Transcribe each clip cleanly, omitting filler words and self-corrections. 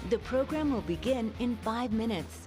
The program will begin in 5 minutes.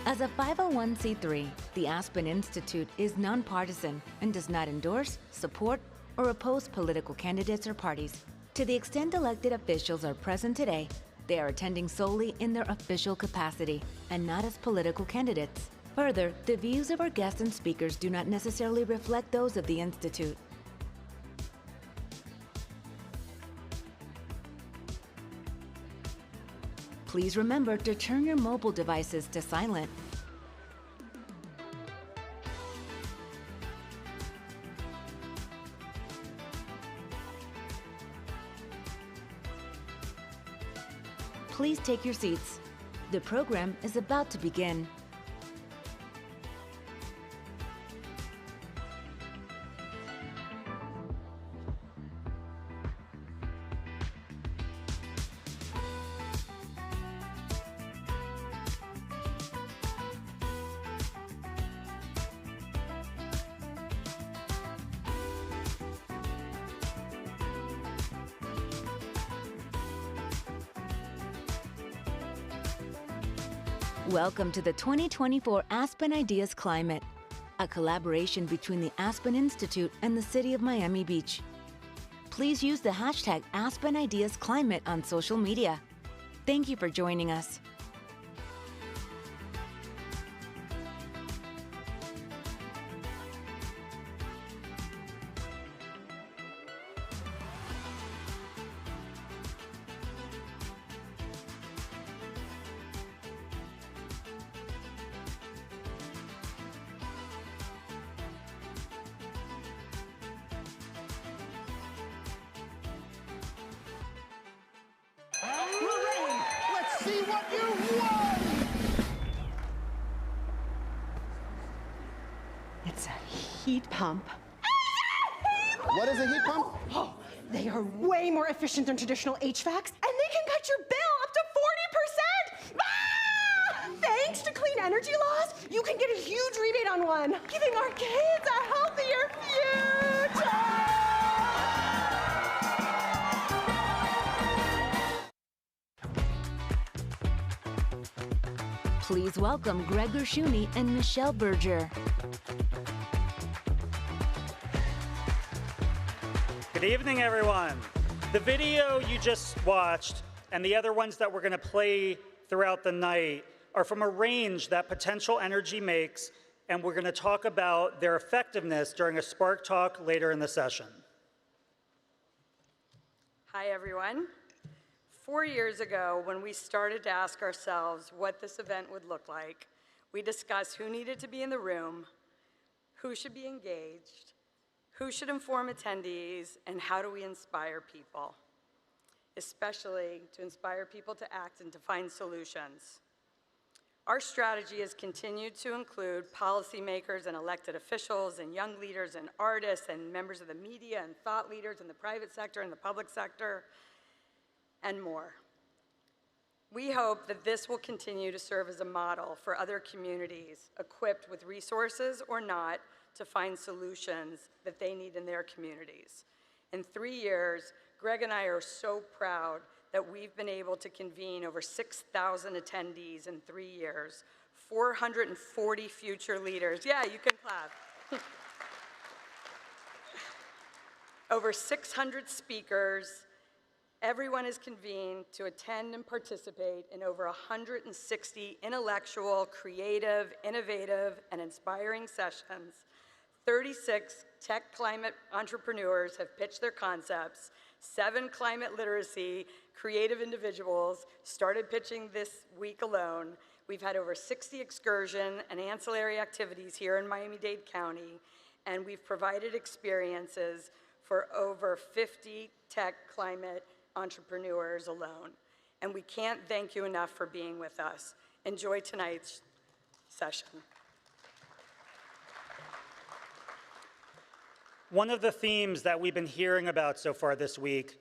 As a 501c3, the Aspen Institute is nonpartisan and does not endorse, support, or oppose political candidates or parties. To the extent elected officials are present today, they are attending solely in their official capacity and not as political candidates. Further, the views of our guests and speakers do not necessarily reflect those of the Institute. Please remember to turn your mobile devices to silent. Please take your seats. The program is about to begin. Welcome to the 2024 Aspen Ideas Climate, a collaboration between the Aspen Institute and the City of Miami Beach. Please use the hashtag Aspen Ideas Climate on social media. Thank you for joining us. See what you won! It's a heat pump. What is a heat pump? Oh, they are way more efficient than traditional HVACs, and they can cut your bill up to 40%! Ah! Thanks to clean energy laws, you can get a huge rebate on one, giving our kids a healthier future! Please welcome Gregor Shuni and Michelle Berger. Good evening, everyone. The video you just watched and the other ones that we're going to play throughout the night are from a range that Potential Energy makes, and we're going to talk about their effectiveness during a Spark Talk later in the session. Hi, everyone. 4 years ago, when we started to ask ourselves what this event would look like, we discussed who needed to be in the room, who should be engaged, who should inform attendees, and how do we inspire people, especially to inspire people to act and to find solutions. Our strategy has continued to include policymakers and elected officials and young leaders and artists and members of the media and thought leaders in the private sector and the public sector, and more. We hope that this will continue to serve as a model for other communities equipped with resources or not to find solutions that they need in their communities. In 3 years, Greg and I are so proud that we've been able to convene over 6,000 attendees in 3 years, 440 future leaders. Yeah, you can clap. Over 600 speakers. Everyone is convened to attend and participate in over 160 intellectual, creative, innovative, and inspiring sessions. 36 tech climate entrepreneurs have pitched their concepts. 7 climate literacy creative individuals started pitching this week alone. We've had over 60 excursion and ancillary activities here in Miami-Dade County, and we've provided experiences for over 50 tech climate entrepreneurs alone. And we can't thank you enough for being with us. Enjoy tonight's session. One of the themes that we've been hearing about so far this week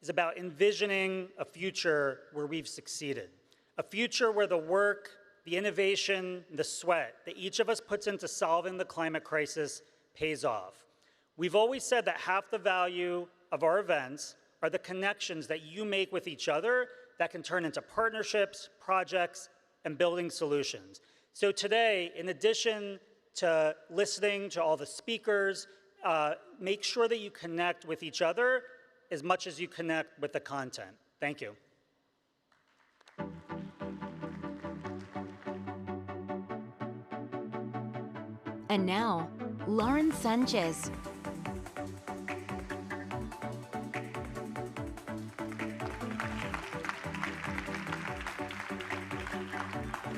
is about envisioning a future where we've succeeded. A future where the work, the innovation, the sweat that each of us puts into solving the climate crisis pays off. We've always said that half the value of our events are the connections that you make with each other that can turn into partnerships, projects, and building solutions. So today, in addition to listening to all the speakers, make sure that you connect with each other as much as you connect with the content. Thank you. And now, Lauren Sanchez.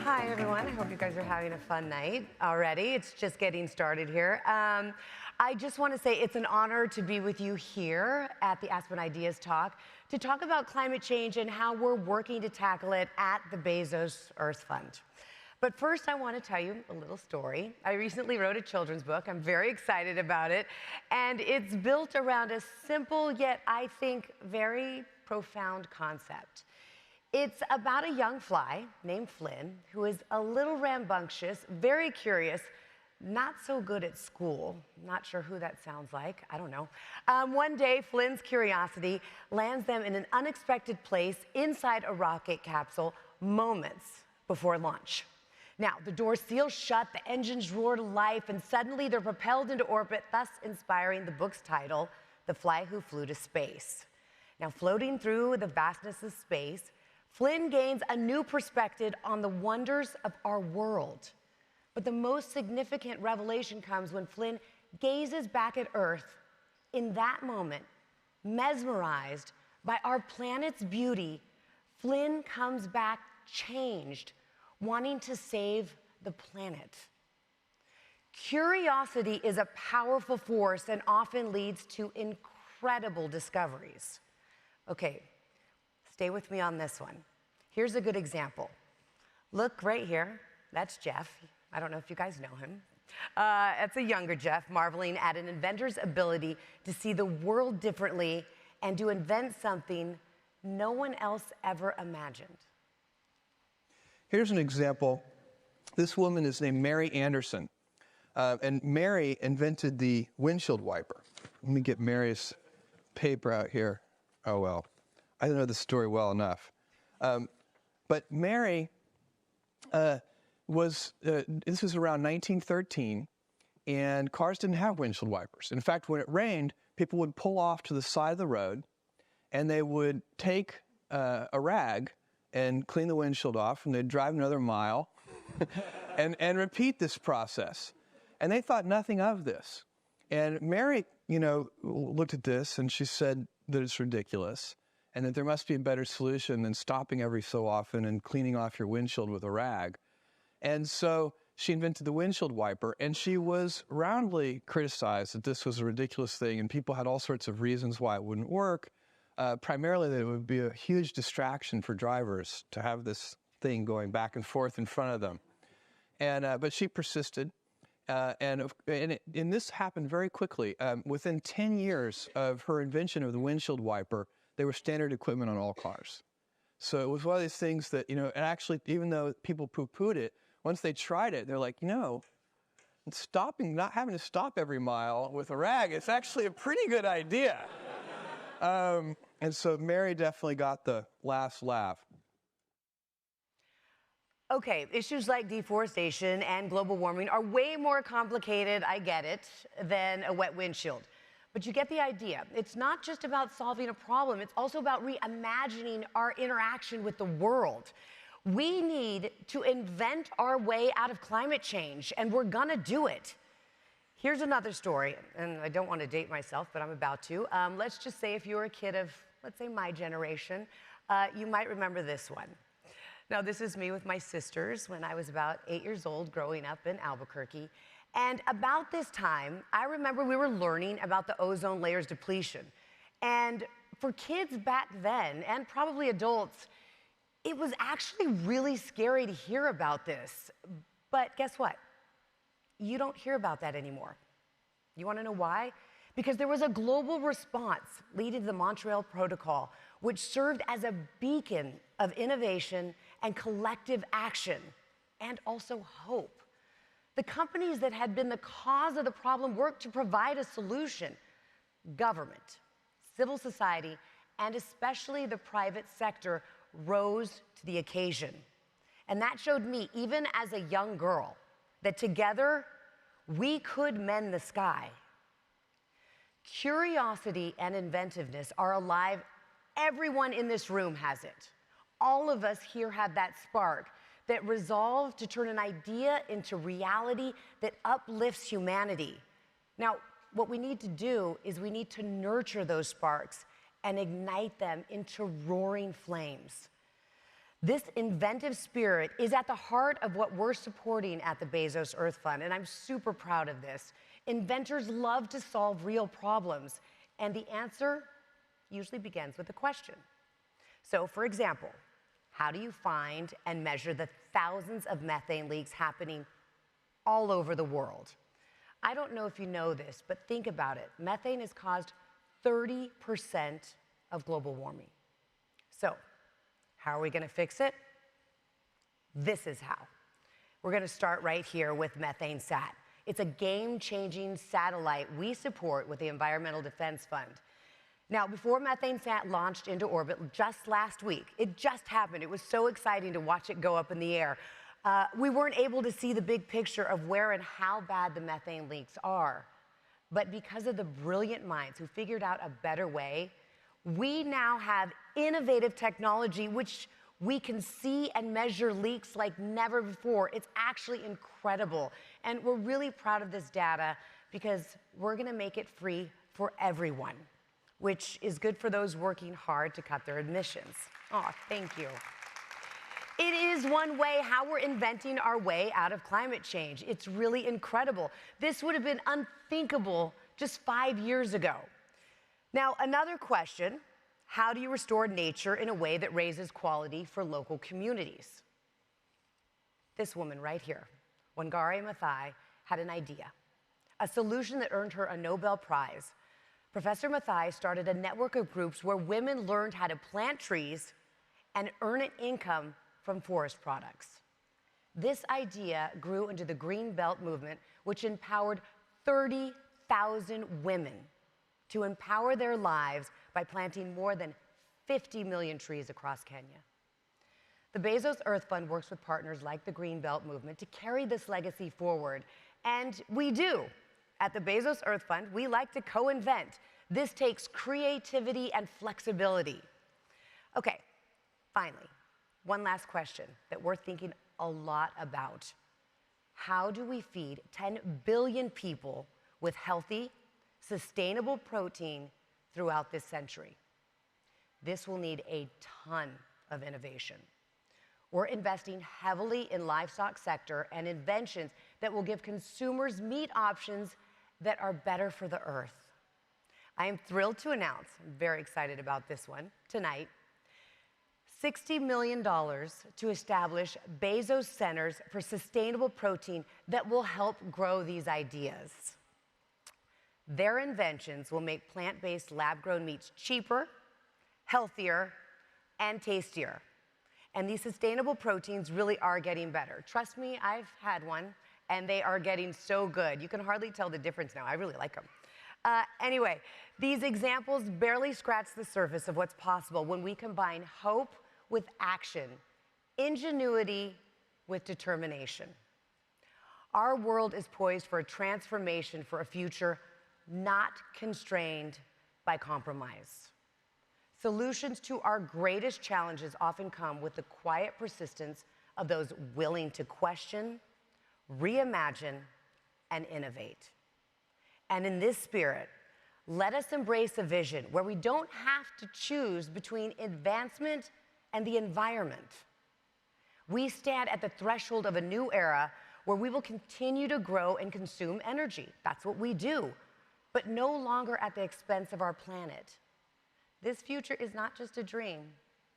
Hi, everyone. I hope you guys are having a fun night already. It's just getting started here. I just want to say it's an honor to be with you here at the Aspen Ideas Talk to talk about climate change and how we're working to tackle it at the Bezos Earth Fund. But first, I want to tell you a little story. I recently wrote a children's book. I'm very excited about it. And it's built around a simple, yet I think very profound concept. It's about a young fly named Flynn who is a little rambunctious, very curious, not so good at school. Not sure who that sounds like. I don't know. One day, Flynn's curiosity lands them in an unexpected place inside a rocket capsule moments before launch. Now, the door seals shut, the engines roar to life, and suddenly they're propelled into orbit, thus inspiring the book's title, The Fly Who Flew to Space. Now, floating through the vastness of space, Flynn gains a new perspective on the wonders of our world. But the most significant revelation comes when Flynn gazes back at Earth. In that moment, mesmerized by our planet's beauty, Flynn comes back changed, wanting to save the planet. Curiosity is a powerful force and often leads to incredible discoveries. Okay, stay with me on this one. Here's a good example. Look right here, that's Jeff. I don't know if you guys know him. It's a younger Jeff, marveling at an inventor's ability to see the world differently and to invent something no one else ever imagined. Here's an example. This woman is named Mary Anderson. And Mary invented the windshield wiper. Let me get Mary's paper out here. Oh, well, I don't know the story well enough. But Mary this was around 1913, and cars didn't have windshield wipers. In fact, when it rained, people would pull off to the side of the road, and they would take a rag and clean the windshield off, and they'd drive another mile and repeat this process. And they thought nothing of this. And Mary, looked at this, and she said that it's ridiculous, and that there must be a better solution than stopping every so often and cleaning off your windshield with a rag. And so she invented the windshield wiper, and she was roundly criticized that this was a ridiculous thing, and people had all sorts of reasons why it wouldn't work, primarily that it would be a huge distraction for drivers to have this thing going back and forth in front of them. But she persisted, and this happened very quickly. Within 10 years of her invention of the windshield wiper, they were standard equipment on all cars. So it was one of these things that, and actually, even though people poo-pooed it, once they tried it, they're like, not having to stop every mile with a rag, it's actually a pretty good idea. And so Mary definitely got the last laugh. Okay, issues like deforestation and global warming are way more complicated, I get it, than a wet windshield. But you get the idea. It's not just about solving a problem, it's also about reimagining our interaction with the world. We need to invent our way out of climate change, and we're gonna do it. Here's another story, and I don't want to date myself, but I'm about to. Let's just say if you're a kid of, let's say, my generation, you might remember this one. Now, this is me with my sisters when I was about 8 years old, growing up in Albuquerque. And about this time, I remember we were learning about the ozone layer's depletion. And for kids back then, and probably adults, it was actually really scary to hear about this. But guess what? You don't hear about that anymore. You want to know why? Because there was a global response leading to the Montreal Protocol, which served as a beacon of innovation and collective action, and also hope. The companies that had been the cause of the problem worked to provide a solution. Government, civil society, and especially the private sector rose to the occasion. And that showed me, even as a young girl, that together we could mend the sky. Curiosity and inventiveness are alive. Everyone in this room has it. All of us here have that spark, that resolve to turn an idea into reality that uplifts humanity. Now, what we need to do is we need to nurture those sparks and ignite them into roaring flames. This inventive spirit is at the heart of what we're supporting at the Bezos Earth Fund, and I'm super proud of this. Inventors love to solve real problems, and the answer usually begins with a question. So, for example, how do you find and measure the thousands of methane leaks happening all over the world? I don't know if you know this, but think about it. Methane has caused 30% of global warming. So, how are we going to fix it? This is how. We're going to start right here with MethaneSat. It's a game-changing satellite we support with the Environmental Defense Fund. Now, before MethaneSat launched into orbit just last week, it just happened. It was so exciting to watch it go up in the air. We weren't able to see the big picture of where and how bad the methane leaks are. But because of the brilliant minds who figured out a better way, we now have innovative technology which we can see and measure leaks like never before. It's actually incredible. And we're really proud of this data because we're going to make it free for everyone, which is good for those working hard to cut their emissions. Oh, thank you. It is one way how we're inventing our way out of climate change. It's really incredible. This would have been unthinkable just 5 years ago. Now, another question, how do you restore nature in a way that raises quality for local communities? This woman right here, Wangari Maathai, had an idea, a solution that earned her a Nobel Prize. Professor Maathai started a network of groups where women learned how to plant trees and earn an income from forest products. This idea grew into the Green Belt movement, which empowered 30,000 women to empower their lives by planting more than 50 million trees across Kenya. The Bezos Earth Fund works with partners like the Green Belt movement to carry this legacy forward, and we do. At the Bezos Earth Fund, we like to co-invent. This takes creativity and flexibility. Okay, finally, one last question that we're thinking a lot about. How do we feed 10 billion people with healthy, sustainable protein throughout this century? This will need a ton of innovation. We're investing heavily in livestock sector and inventions that will give consumers meat options that are better for the earth. I am thrilled to announce, I'm very excited about this one tonight, $60 million to establish Bezos Centers for Sustainable Protein that will help grow these ideas. Their inventions will make plant-based lab-grown meats cheaper, healthier, and tastier. And these sustainable proteins really are getting better. Trust me, I've had one, and they are getting so good. You can hardly tell the difference now. I really like them. Anyway, these examples barely scratch the surface of what's possible when we combine hope with action, ingenuity with determination. Our world is poised for a transformation for a future not constrained by compromise. Solutions to our greatest challenges often come with the quiet persistence of those willing to question, reimagine, and innovate. And in this spirit, let us embrace a vision where we don't have to choose between advancement and the environment. We stand at the threshold of a new era where we will continue to grow and consume energy. That's what we do, but no longer at the expense of our planet. This future is not just a dream.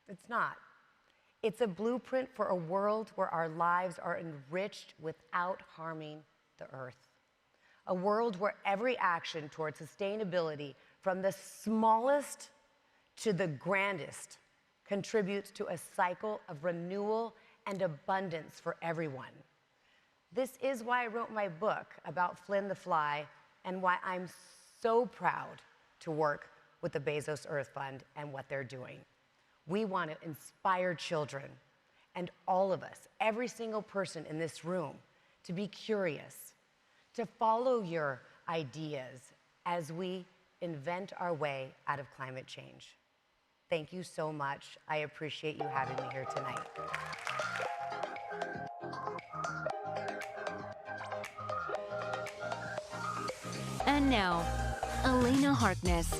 It's not. It's a blueprint for a world where our lives are enriched without harming the earth. A world where every action towards sustainability, from the smallest to the grandest, contributes to a cycle of renewal and abundance for everyone. This is why I wrote my book about Flynn the Fly and why I'm so proud to work with the Bezos Earth Fund and what they're doing. We want to inspire children and all of us, every single person in this room, to be curious, to follow your ideas as we invent our way out of climate change. Thank you so much. I appreciate you having me here tonight. And now, Elena Harkness.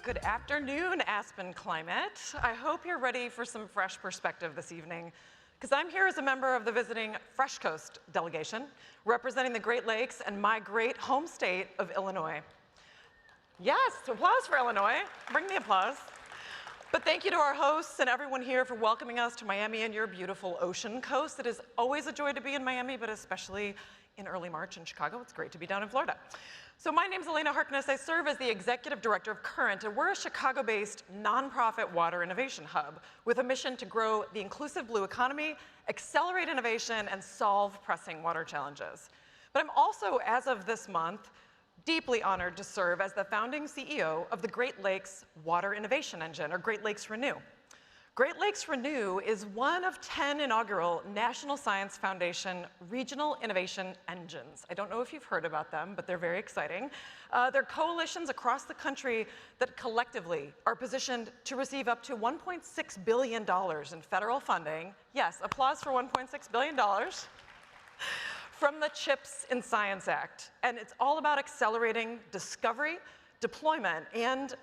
Good afternoon, Aspen Climate. I hope you're ready for some fresh perspective this evening, because I'm here as a member of the visiting Fresh Coast delegation, representing the Great Lakes and my great home state of Illinois. Yes, applause for Illinois. Bring the applause. But thank you to our hosts and everyone here for welcoming us to Miami and your beautiful ocean coast. It is always a joy to be in Miami, but especially in early March in Chicago. It's great to be down in Florida. So my name's Elena Harkness. I serve as the executive director of Current, and we're a Chicago-based nonprofit water innovation hub with a mission to grow the inclusive blue economy, accelerate innovation, and solve pressing water challenges. But I'm also, as of this month, deeply honored to serve as the founding CEO of the Great Lakes Water Innovation Engine, or Great Lakes Renew. Great Lakes Renew is one of 10 inaugural National Science Foundation regional innovation engines. I don't know if you've heard about them, but they're very exciting. They're coalitions across the country that collectively are positioned to receive up to $1.6 billion in federal funding. Yes, applause for $1.6 billion. From the CHIPS and Science Act. And it's all about accelerating discovery, deployment, and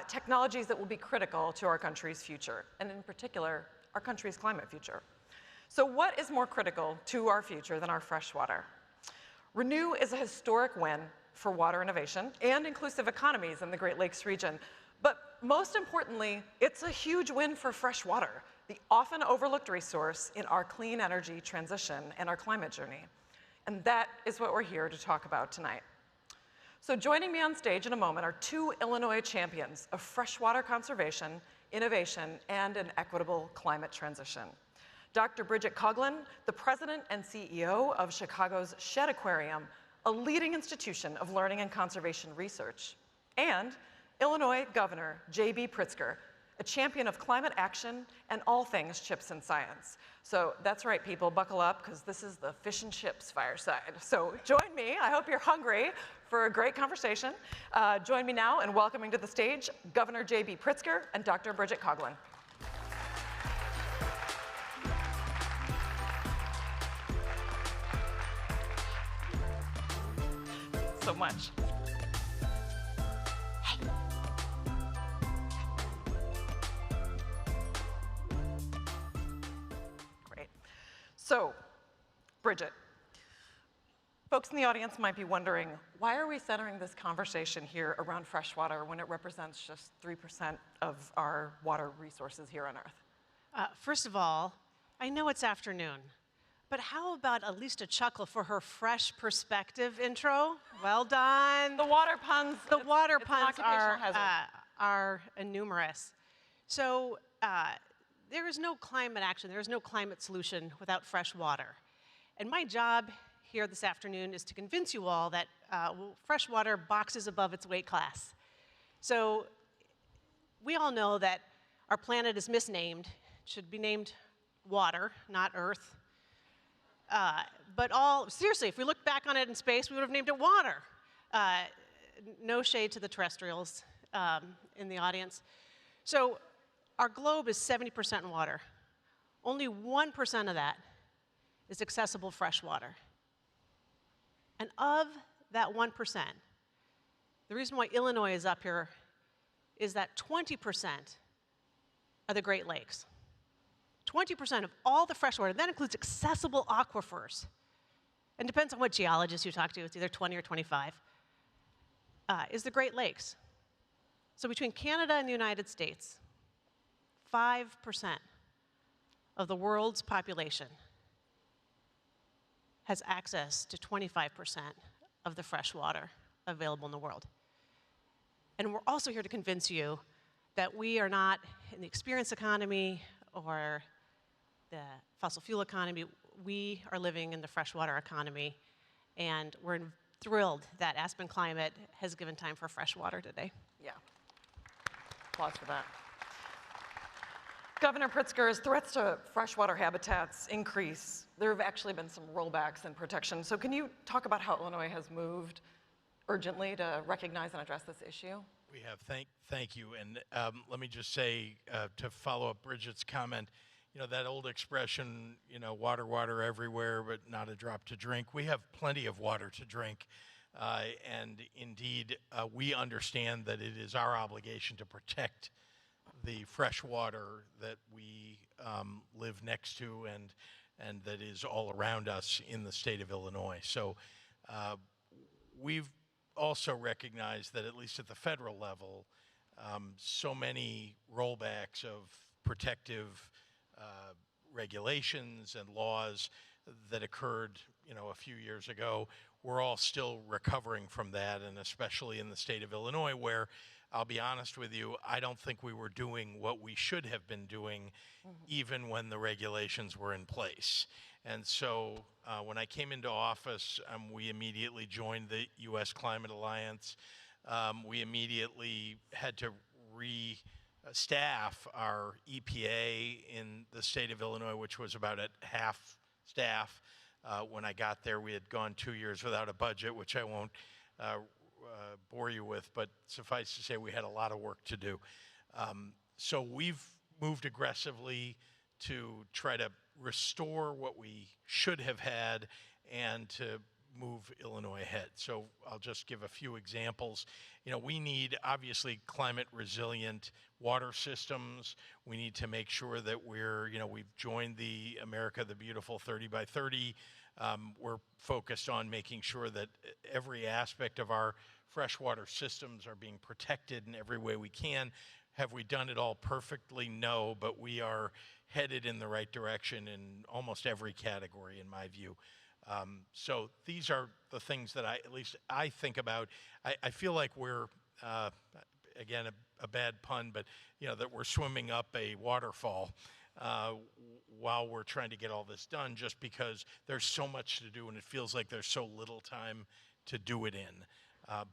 technologies that will be critical to our country's future, and in particular, our country's climate future. So what is more critical to our future than our fresh water? Renew is a historic win for water innovation and inclusive economies in the Great Lakes region. But most importantly, it's a huge win for fresh water, the often overlooked resource in our clean energy transition and our climate journey. And that is what we're here to talk about tonight. So joining me on stage in a moment are two Illinois champions of freshwater conservation, innovation, and an equitable climate transition. Dr. Bridget Coughlin, the president and CEO of Chicago's Shedd Aquarium, a leading institution of learning and conservation research, and Illinois Governor J.B. Pritzker, a champion of climate action and all things chips and science. So that's right, people, buckle up, because this is the fish and chips fireside. So join me, I hope you're hungry for a great conversation. Join me now in welcoming to the stage Governor J.B. Pritzker and Dr. Bridget Coughlin. So much. So, Bridget, folks in the audience might be wondering, why are we centering this conversation here around freshwater when it represents just 3% of our water resources here on Earth? First of all, I know it's afternoon, but how about at least a chuckle for her fresh perspective intro? Well done. The water puns. The water puns are numerous. So, there is no climate action, there is no climate solution without fresh water. And my job here this afternoon is to convince you all that fresh water boxes above its weight class. So we all know that our planet is misnamed. It should be named water, not Earth. But seriously, if we looked back on it in space, we would have named it water. No shade to the terrestrials in the audience. So our globe is 70% water. Only 1% of that is accessible fresh water. And of that 1%, the reason why Illinois is up here is that 20% are the Great Lakes. 20% of all the fresh water, that includes accessible aquifers. And depends on what geologist you talk to, it's either 20 or 25, is the Great Lakes. So between Canada and the United States, 5% of the world's population has access to 25% of the fresh water available in the world. And we're also here to convince you that we are not in the experience economy or the fossil fuel economy. We are living in the freshwater economy, and we're thrilled that Aspen Climate has given time for fresh water today. Yeah. Applause for that. Governor Pritzker, as threats to freshwater habitats increase, there have actually been some rollbacks in protection. So can you talk about how Illinois has moved urgently to recognize and address this issue? We have. Thank you. And let me just say, to follow up Bridget's comment, you know, that old expression, you know, water everywhere, but not a drop to drink. We have plenty of water to drink. And indeed, we understand that it is our obligation to protect the fresh water that we live next to and that is all around us in the state of Illinois. So we've also recognized that, at least at the federal level, so many rollbacks of protective regulations and laws that occurred, you know, a few years ago we're all still recovering from that, and especially in the state of Illinois, where I'll be honest with you, I don't think we were doing what we should have been doing even when the regulations were in place. And so when I came into office, we immediately joined the U.S. Climate Alliance. We immediately had to staff our EPA in the state of Illinois, which was about at half staff. When I got there, we had gone 2 years without a budget, which I won't bore you with, but suffice to say we had a lot of work to do. So we've moved aggressively to try to restore what we should have had and to move Illinois ahead. So I'll just give a few examples. You know, we need obviously climate resilient water systems. We need to make sure that we've joined the America the Beautiful 30 by 30. We're focused on making sure that every aspect of our freshwater systems are being protected in every way we can. Have we done it all perfectly? No, but we are headed in the right direction in almost every category, in my view. So these are the things that at least I think about. I feel like we're, again, a bad pun, but that we're swimming up a waterfall while we're trying to get all this done, just because there's so much to do and it feels like there's so little time to do it in.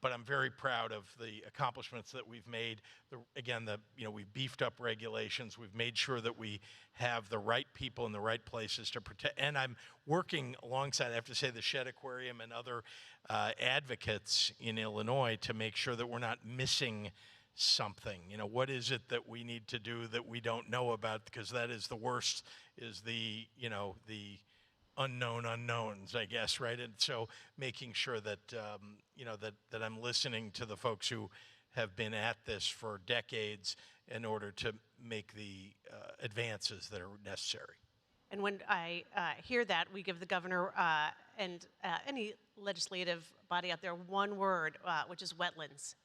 But I'm very proud of the accomplishments that we've made. We've beefed up regulations. We've made sure that we have the right people in the right places to protect. And I'm working alongside, I have to say, the Shedd Aquarium and other advocates in Illinois to make sure that we're not missing something. What is it that we need to do that we don't know about? Because that is the worst, is the unknown unknowns, I guess, right? And so making sure that, that I'm listening to the folks who have been at this for decades in order to make the advances that are necessary. And when I hear that, we give the governor and any legislative body out there one word, which is wetlands.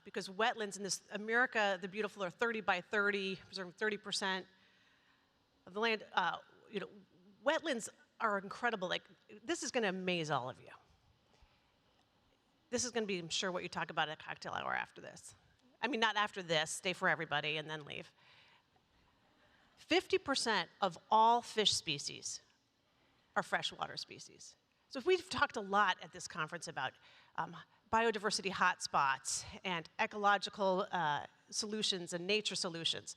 Because wetlands in this America the Beautiful are 30 by 30, preserving 30% of the land. Wetlands are incredible. Like, this is going to amaze all of you. This is going to be, I'm sure, what you talk about at a cocktail hour after this. I mean, not after this, stay for everybody and then leave. 50% of all fish species are freshwater species. So if we've talked a lot at this conference about biodiversity hotspots and ecological solutions and nature solutions,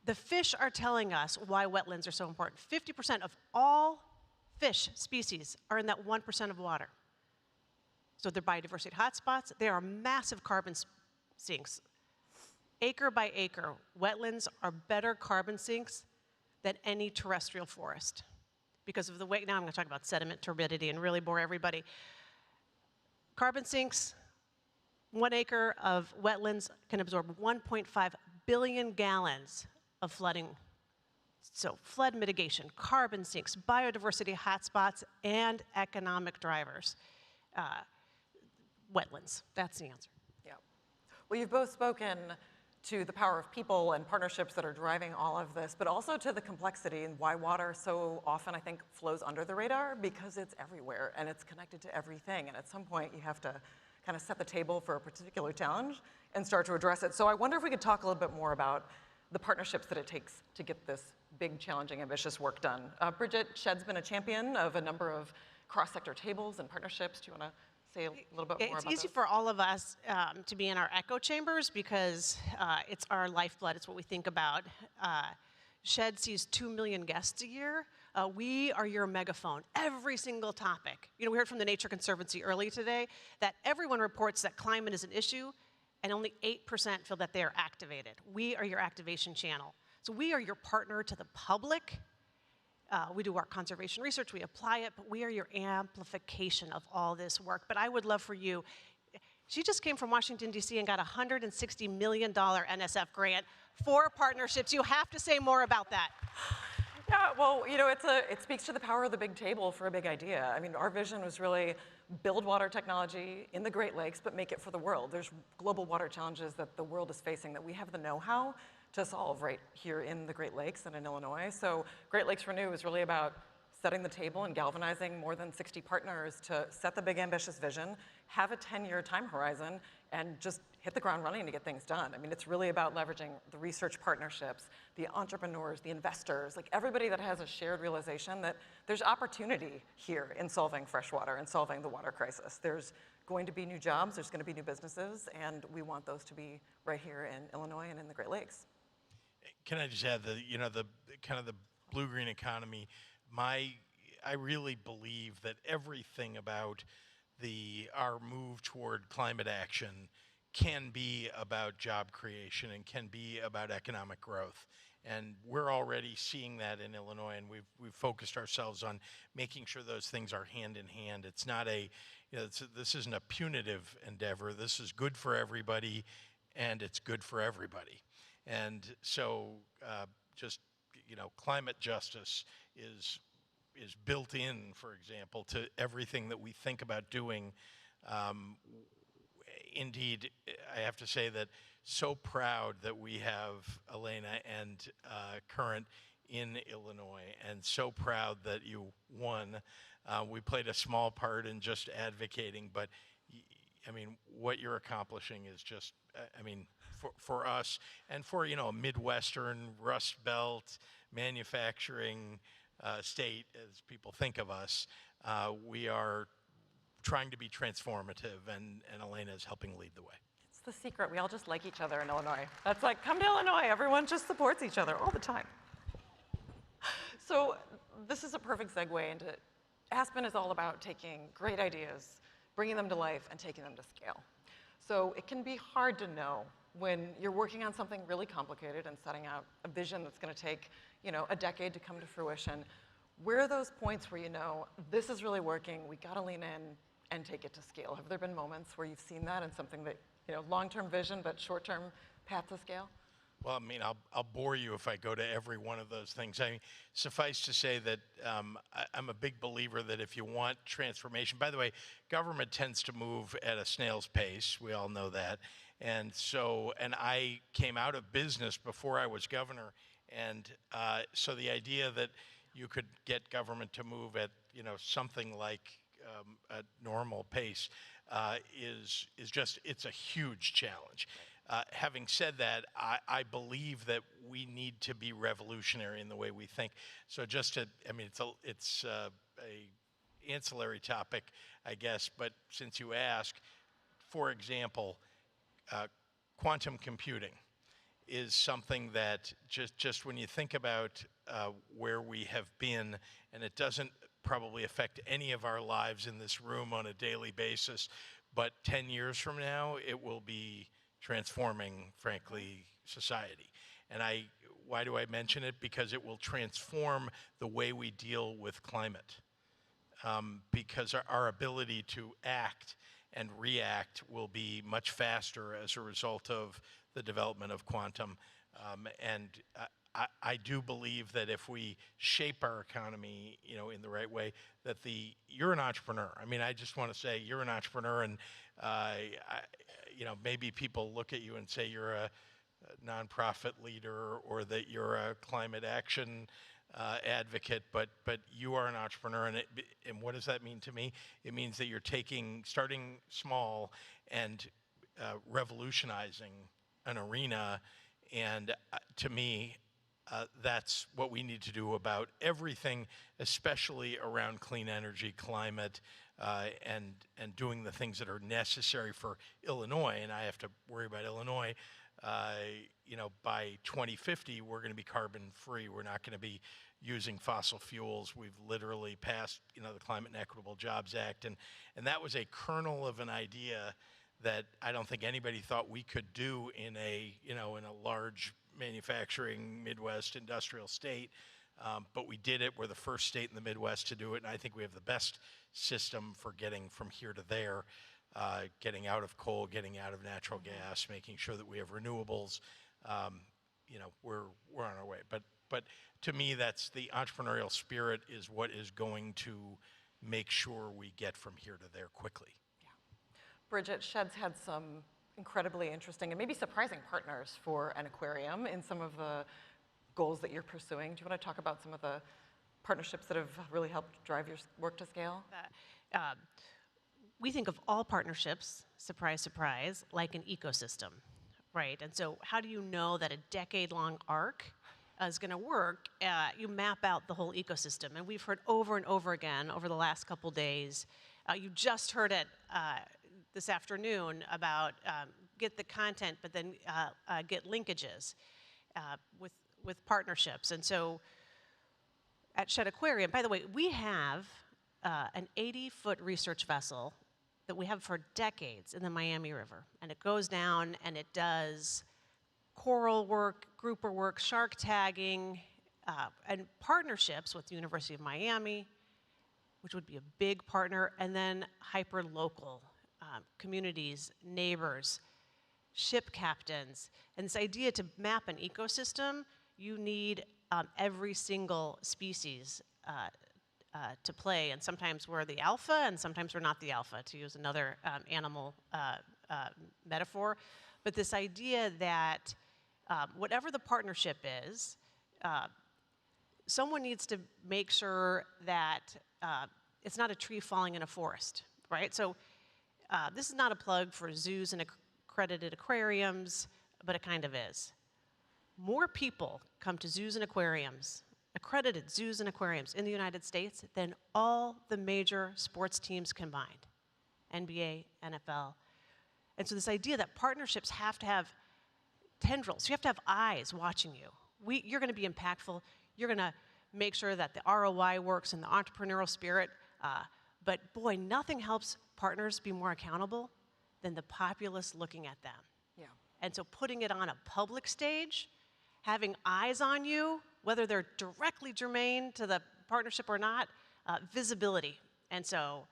the fish are telling us why wetlands are so important. 50% of all fish species are in that 1% of water. So they're biodiversity hotspots. They are massive carbon sinks. Acre by acre, wetlands are better carbon sinks than any terrestrial forest because of the way. Now I'm going to talk about sediment turbidity and really bore everybody. Carbon sinks, 1 acre of wetlands can absorb 1.5 billion gallons of flooding. So flood mitigation, carbon sinks, biodiversity hotspots, and economic drivers. Wetlands, that's the answer. Yeah. Well, you've both spoken to the power of people and partnerships that are driving all of this, but also to the complexity and why water so often, I think, flows under the radar, because it's everywhere and it's connected to everything. And at some point, you have to kind of set the table for a particular challenge and start to address it. So I wonder if we could talk a little bit more about the partnerships that it takes to get this big, challenging, ambitious work done. Bridget, Shedd's been a champion of a number of cross-sector tables and partnerships. Do you want to say a little bit more about It's easy those? for all of us to be in our echo chambers because it's our lifeblood. It's what we think about. Shedd sees 2 million guests a year. We are your megaphone, every single topic. We heard from the Nature Conservancy early today that everyone reports that climate is an issue, and only 8% feel that they are activated. We are your activation channel. So we are your partner to the public. We do our conservation research, we apply it, but we are your amplification of all this work. But I would love for you, she just came from Washington, D.C. and got a $160 million NSF grant for partnerships. You have to say more about that. Yeah, well, it speaks to the power of the big table for a big idea. I mean, our vision was really build water technology in the Great Lakes, but make it for the world. There's global water challenges that the world is facing that we have the know-how to solve right here in the Great Lakes and in Illinois. So Great Lakes Renew is really about setting the table and galvanizing more than 60 partners to set the big ambitious vision, have a 10-year time horizon, and just hit the ground running to get things done. I mean, it's really about leveraging the research partnerships, the entrepreneurs, the investors, like everybody that has a shared realization that there's opportunity here in solving freshwater and solving the water crisis. There's going to be new jobs, there's going to be new businesses, and we want those to be right here in Illinois and in the Great Lakes. Can I just add the, you know, the kind of the blue-green economy, I really believe that everything about our move toward climate action can be about job creation and can be about economic growth. And we're already seeing that in Illinois, and we've focused ourselves on making sure those things are hand in hand. It's not this isn't a punitive endeavor. This is good for everybody, and it's good for everybody. And so just, you know, climate justice is built in, for example, to everything that we think about doing. Indeed, I have to say that so proud that we have Elena and Current in Illinois, and so proud that you won. We played a small part in just advocating, but I mean, what you're accomplishing is just, I mean, for us and for, you know, a Midwestern Rust Belt manufacturing state, as people think of us, we are trying to be transformative, and Elena is helping lead the way. It's the secret. We all just like each other in Illinois. That's like, come to Illinois. Everyone just supports each other all the time. So this is a perfect segue into Aspen is all about taking great ideas, bringing them to life, and taking them to scale. So it can be hard to know when you're working on something really complicated and setting out a vision that's going to take, you know, a decade to come to fruition. Where are those points where you know, this is really working, we got to lean in and take it to scale? Have there been moments where you've seen that and something that, you know, long-term vision but short-term path to scale? Well, I mean, I'll bore you if I go to every one of those things. I mean, suffice to say that I'm a big believer that if you want transformation, by the way, government tends to move at a snail's pace. We all know that. And so, and I came out of business before I was governor. And so the idea that you could get government to move at, you know, something like a normal pace is just, it's a huge challenge. Having said that, I believe that we need to be revolutionary in the way we think. So just to, I mean, it's a ancillary topic, I guess, but since you ask, for example, quantum computing is something that just when you think about where we have been, and it doesn't probably affect any of our lives in this room on a daily basis, but 10 years from now, it will be transforming, frankly, society. And why do I mention it? Because it will transform the way we deal with climate. Because our ability to act and react will be much faster as a result of the development of quantum. And I do believe that if we shape our economy, you know, in the right way, that you're an entrepreneur. I mean, I just want to say you're an entrepreneur, and you know, maybe people look at you and say you're a nonprofit leader or that you're a climate action advocate, but you are an entrepreneur, and what does that mean to me? It means that you're starting small and revolutionizing an arena, and to me, that's what we need to do about everything, especially around clean energy, climate, and doing the things that are necessary for Illinois. And I have to worry about Illinois. You know, by 2050, we're going to be carbon free. We're not going to be using fossil fuels. We've literally passed, you know, the Climate and Equitable Jobs Act, and that was a kernel of an idea that I don't think anybody thought we could do in a large manufacturing Midwest industrial state, but we did it. We're the first state in the Midwest to do it, and I think we have the best system for getting from here to there, getting out of coal, getting out of natural gas, making sure that we have renewables. You know, we're on our way. But to me, that's the entrepreneurial spirit is what is going to make sure we get from here to there quickly. Yeah. Bridget, Shed's had some incredibly interesting and maybe surprising partners for an aquarium in some of the goals that you're pursuing. Do you want to talk about some of the partnerships that have really helped drive your work to scale? We think of all partnerships, surprise, surprise, like an ecosystem, right? And so how do you know that a decade-long arc is going to work? You map out the whole ecosystem. And we've heard over and over again over the last couple days, you just heard it this afternoon about get the content, but then get linkages with partnerships. And so at Shedd Aquarium, by the way, we have an 80-foot research vessel that we have for decades in the Miami River. And it goes down and it does coral work, grouper work, shark tagging, and partnerships with the University of Miami, which would be a big partner, and then hyper-local communities, neighbors, ship captains. And this idea to map an ecosystem, you need every single species to play, and sometimes we're the alpha, and sometimes we're not the alpha, to use another animal metaphor. But this idea that whatever the partnership is, someone needs to make sure that it's not a tree falling in a forest, right? So this is not a plug for zoos and accredited aquariums, but it kind of is. More people come to zoos and aquariums, accredited zoos and aquariums in the United States than all the major sports teams combined, NBA, NFL. And so this idea that partnerships have to have tendrils, you have to have eyes watching you. You're going to be impactful. You're going to make sure that the ROI works and the entrepreneurial spirit. But boy, nothing helps partners be more accountable than the populace looking at them. Yeah. And so putting it on a public stage, having eyes on you, whether they're directly germane to the partnership or not, visibility. And so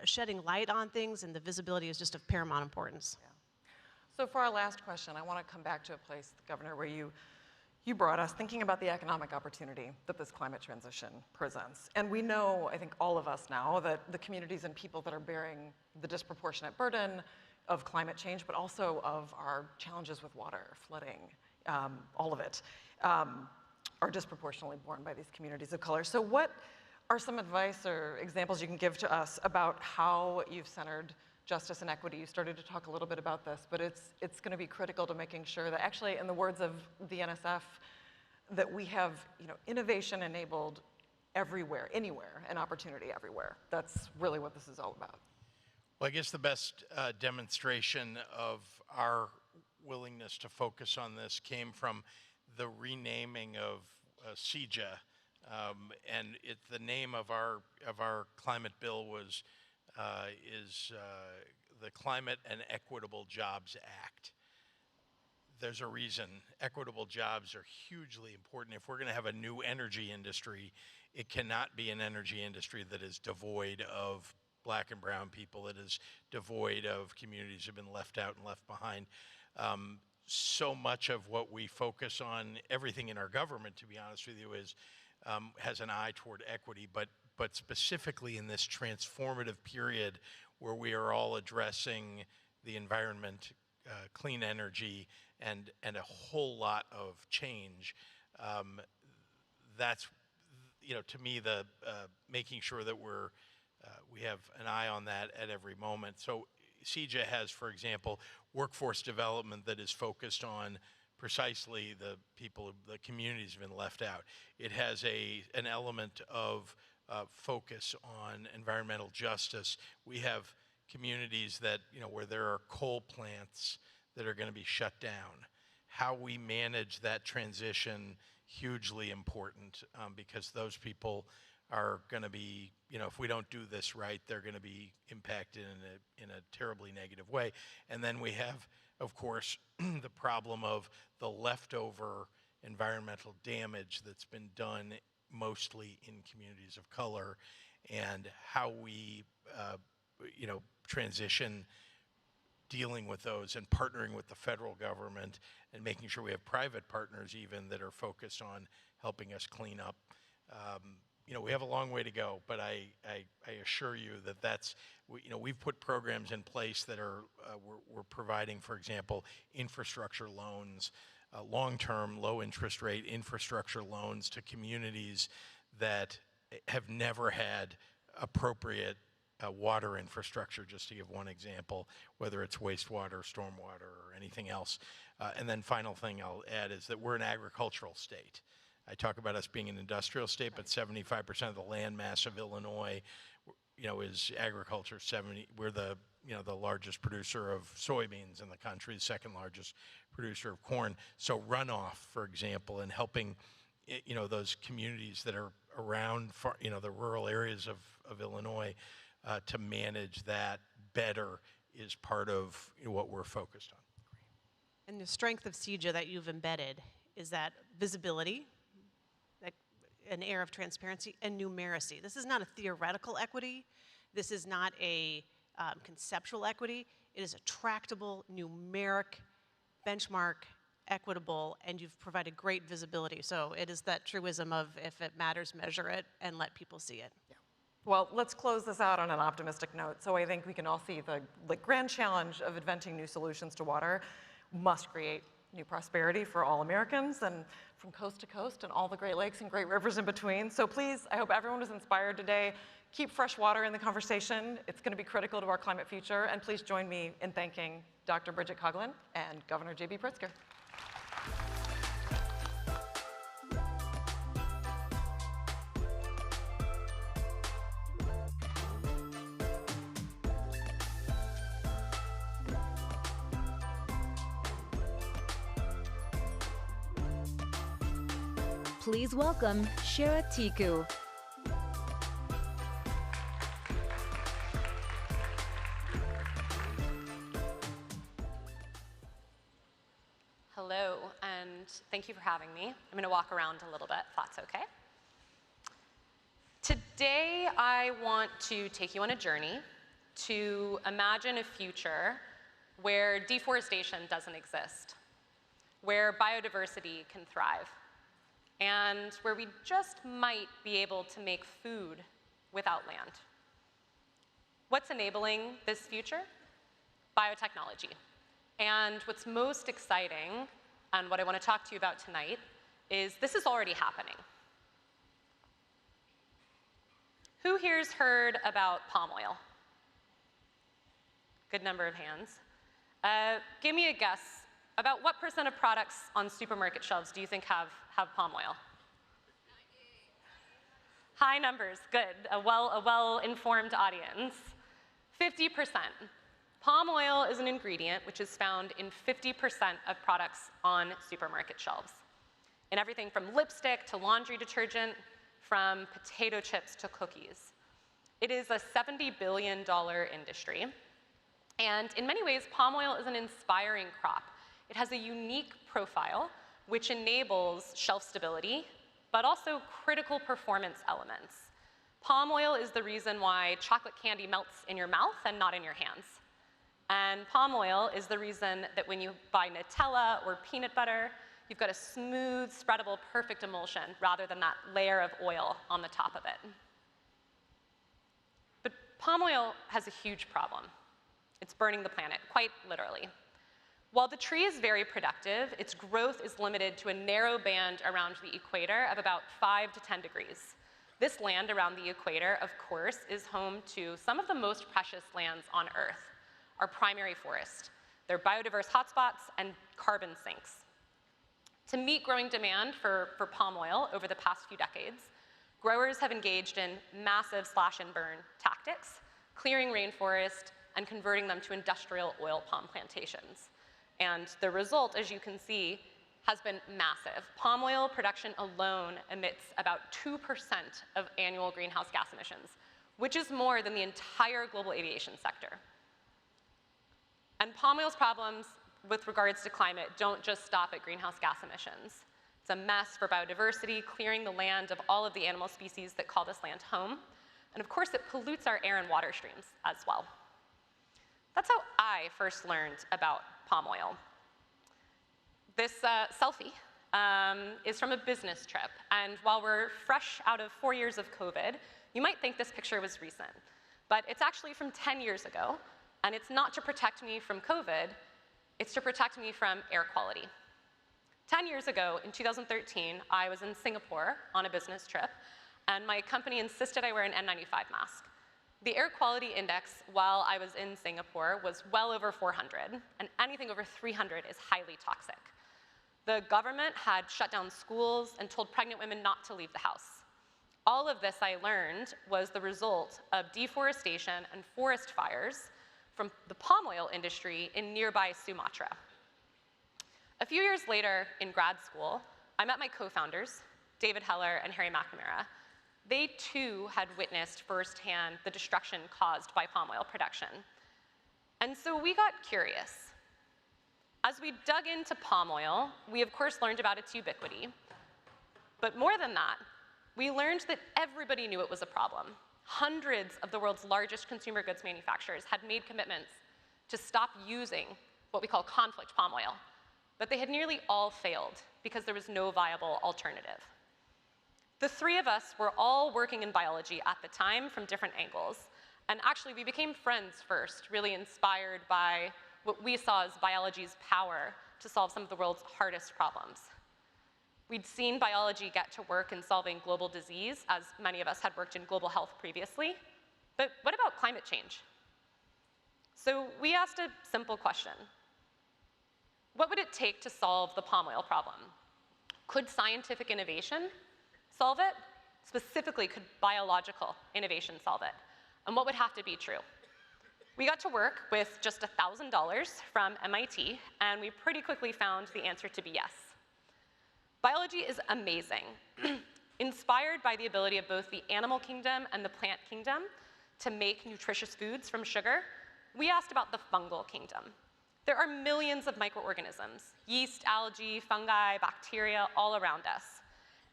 shedding light on things and the visibility is just of paramount importance. Yeah. So for our last question, I want to come back to a place, Governor, where you brought us thinking about the economic opportunity that this climate transition presents. And we know, I think all of us now, that the communities and people that are bearing the disproportionate burden of climate change, but also of our challenges with water, flooding, all of it, are disproportionately borne by these communities of color. So what are some advice or examples you can give to us about how you've centered justice and equity? You started to talk a little bit about this, but it's going to be critical to making sure that actually, in the words of the NSF, that we have innovation enabled everywhere, anywhere, and opportunity everywhere. That's really what this is all about. Well, I guess the best demonstration of our willingness to focus on this came from the renaming of CEJA, and the name of our climate bill is the Climate and Equitable Jobs Act. There's a reason. Equitable jobs are hugely important. If we're going to have a new energy industry, it cannot be an energy industry that is devoid of Black and brown people, it is devoid of communities who have been left out and left behind. So much of what we focus on, everything in our government, to be honest with you, is has an eye toward equity, but specifically in this transformative period where we are all addressing the environment, clean energy, and a whole lot of change. That's, to me, the making sure that we have an eye on that at every moment. So CEJA has, for example, workforce development that is focused on precisely the people, the communities have been left out. It has an element of focus on environmental justice. We have communities that, where there are coal plants that are going to be shut down. How we manage that transition, hugely important, because those people are going to be, if we don't do this right, they're going to be impacted in a terribly negative way. And then we have, of course, the problem of the leftover environmental damage that's been done mostly in communities of color, and how we, transition dealing with those and partnering with the federal government and making sure we have private partners even that are focused on helping us clean up. We have a long way to go, but I assure you that we've put programs in place that are, we're providing, for example, infrastructure loans, long-term, low interest rate infrastructure loans to communities that have never had appropriate water infrastructure, just to give one example, whether it's wastewater, stormwater, or anything else. And then final thing I'll add is that we're an agricultural state. I talk about us being an industrial state, but 75% of the land mass of Illinois, is agriculture. We're the largest producer of soybeans in the country, the second largest producer of corn. So runoff, for example, and helping, those communities that are around, the rural areas of Illinois, to manage that better is part of what we're focused on. And the strength of CEJA that you've embedded is that visibility, an air of transparency, and numeracy. This is not a theoretical equity. This is not a conceptual equity. It is a tractable, numeric, benchmark, equitable, and you've provided great visibility. So it is that truism of if it matters, measure it, and let people see it. Yeah. Well, let's close this out on an optimistic note. So I think we can all see the grand challenge of inventing new solutions to water must create new prosperity for all Americans and from coast to coast and all the Great Lakes and great rivers in between. So please, I hope everyone was inspired today. Keep fresh water in the conversation. It's going to be critical to our climate future. And please join me in thanking Dr. Bridget Coughlin and Governor J.B. Pritzker. Please welcome Shira Tiku. Hello, and thank you for having me. I'm going to walk around a little bit, if that's okay. Today, I want to take you on a journey to imagine a future where deforestation doesn't exist, where biodiversity can thrive, and where we just might be able to make food without land. What's enabling this future? Biotechnology. And what's most exciting, and what I want to talk to you about tonight, is this is already happening. Who here's heard about palm oil? Good number of hands. Give me a guess. About what % of products on supermarket shelves do you think have palm oil? High numbers, good. A well-informed audience. 50%. Palm oil is an ingredient which is found in 50% of products on supermarket shelves. In everything from lipstick to laundry detergent, from potato chips to cookies. It is a $70 billion industry. And in many ways, palm oil is an inspiring crop. It has a unique profile which enables shelf stability, but also critical performance elements. Palm oil is the reason why chocolate candy melts in your mouth and not in your hands. And palm oil is the reason that when you buy Nutella or peanut butter, you've got a smooth, spreadable, perfect emulsion rather than that layer of oil on the top of it. But palm oil has a huge problem. It's burning the planet, quite literally. While the tree is very productive, its growth is limited to a narrow band around the equator of about 5 to 10 degrees. This land around the equator, of course, is home to some of the most precious lands on Earth, our primary forest. They're biodiverse hotspots and carbon sinks. To meet growing demand for palm oil over the past few decades, growers have engaged in massive slash and burn tactics, clearing rainforest and converting them to industrial oil palm plantations. And the result, as you can see, has been massive. Palm oil production alone emits about 2% of annual greenhouse gas emissions, which is more than the entire global aviation sector. And palm oil's problems with regards to climate don't just stop at greenhouse gas emissions. It's a mess for biodiversity, clearing the land of all of the animal species that call this land home. And of course, it pollutes our air and water streams as well. That's how I first learned about palm oil. This selfie is from a business trip. And while we're fresh out of 4 years of COVID, you might think this picture was recent. But it's actually from 10 years ago. And it's not to protect me from COVID, it's to protect me from air quality. 10 years ago, in 2013, I was in Singapore on a business trip, and my company insisted I wear an N95 mask. The air quality index while I was in Singapore was well over 400, and anything over 300 is highly toxic. The government had shut down schools and told pregnant women not to leave the house. All of this, I learned, was the result of deforestation and forest fires from the palm oil industry in nearby Sumatra. A few years later in grad school, I met my co-founders, David Heller and Harry McNamara. They too had witnessed firsthand the destruction caused by palm oil production. And so we got curious. As we dug into palm oil, we of course learned about its ubiquity. But more than that, we learned that everybody knew it was a problem. Hundreds of the world's largest consumer goods manufacturers had made commitments to stop using what we call conflict palm oil. But they had nearly all failed because there was no viable alternative. The three of us were all working in biology at the time from different angles. And actually, we became friends first, really inspired by what we saw as biology's power to solve some of the world's hardest problems. We'd seen biology get to work in solving global disease, as many of us had worked in global health previously. But what about climate change? So we asked a simple question. What would it take to solve the palm oil problem? Could scientific innovation solve it? Specifically, could biological innovation solve it? And what would have to be true? We got to work with just $1,000 from MIT, and we pretty quickly found the answer to be yes. Biology is amazing. Inspired by the ability of both the animal kingdom and the plant kingdom to make nutritious foods from sugar, we asked about the fungal kingdom. There are millions of microorganisms, yeast, algae, fungi, bacteria, all around us.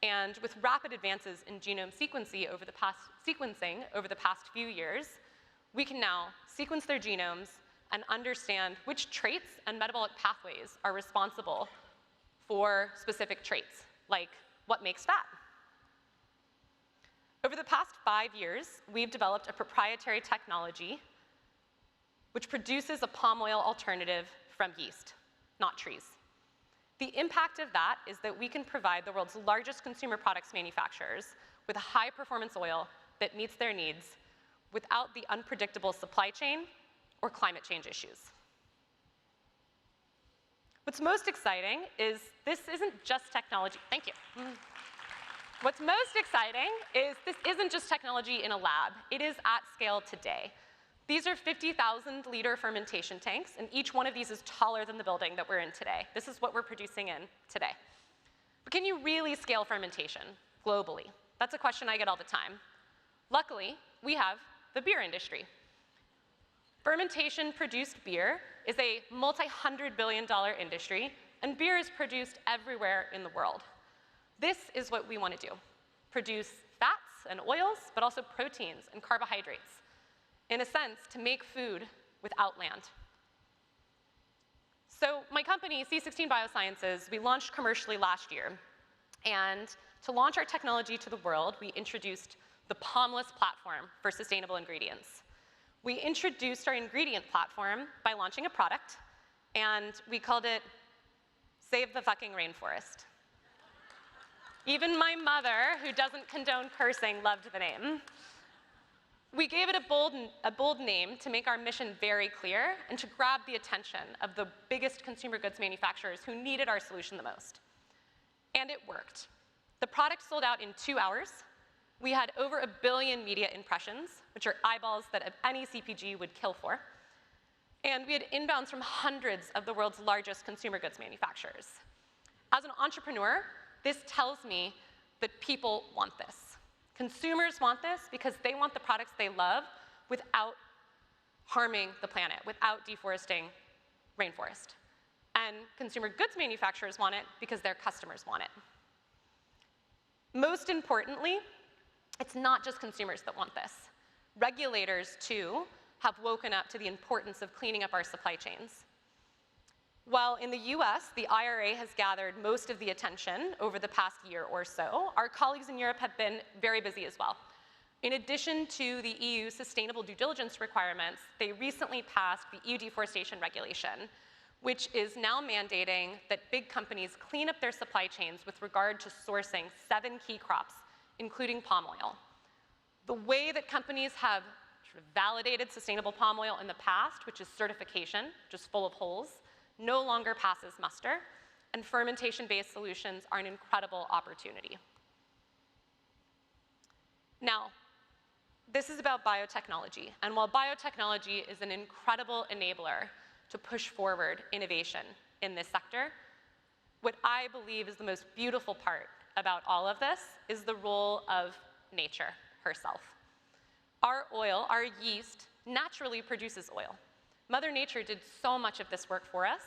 And with rapid advances in genome sequencing over the past few years, we can now sequence their genomes and understand which traits and metabolic pathways are responsible for specific traits, like what makes fat. Over the past 5 years, we've developed a proprietary technology which produces a palm oil alternative from yeast, not trees. The impact of that is that we can provide the world's largest consumer products manufacturers with a high-performance oil that meets their needs without the unpredictable supply chain or climate change issues. What's most exciting is this isn't just technology. Thank you. What's most exciting is this isn't just technology in a lab. It is at scale today. These are 50,000-liter fermentation tanks, and each one of these is taller than the building that we're in today. This is what we're producing in today. But can you really scale fermentation globally? That's a question I get all the time. Luckily, we have the beer industry. Fermentation-produced beer is a multi-hundred-billion-dollar industry, and beer is produced everywhere in the world. This is what we want to do: produce fats and oils, but also proteins and carbohydrates. In a sense, to make food without land. So my company, C16 Biosciences, we launched commercially last year. And to launch our technology to the world, we introduced the Palmless platform for sustainable ingredients. We introduced our ingredient platform by launching a product, and we called it Save the Fucking Rainforest. Even my mother, who doesn't condone cursing, loved the name. We gave it a bold name to make our mission very clear and to grab the attention of the biggest consumer goods manufacturers who needed our solution the most. And it worked. The product sold out in 2 hours. We had over 1 billion media impressions, which are eyeballs that any CPG would kill for. And we had inbounds from hundreds of the world's largest consumer goods manufacturers. As an entrepreneur, this tells me that people want this. Consumers want this because they want the products they love without harming the planet, without deforesting rainforest. And consumer goods manufacturers want it because their customers want it. Most importantly, it's not just consumers that want this. Regulators, too, have woken up to the importance of cleaning up our supply chains. While in the US, the IRA has gathered most of the attention over the past year or so, our colleagues in Europe have been very busy as well. In addition to the EU sustainable due diligence requirements, they recently passed the EU deforestation regulation, which is now mandating that big companies clean up their supply chains with regard to sourcing 7 key crops including palm oil. The way that companies have sort of validated sustainable palm oil in the past, which is certification, just full of holes, no longer passes muster, and fermentation-based solutions are an incredible opportunity. Now, this is about biotechnology, and while biotechnology is an incredible enabler to push forward innovation in this sector, what I believe is the most beautiful part about all of this is the role of nature herself. Our oil, our yeast, naturally produces oil. Mother Nature did so much of this work for us,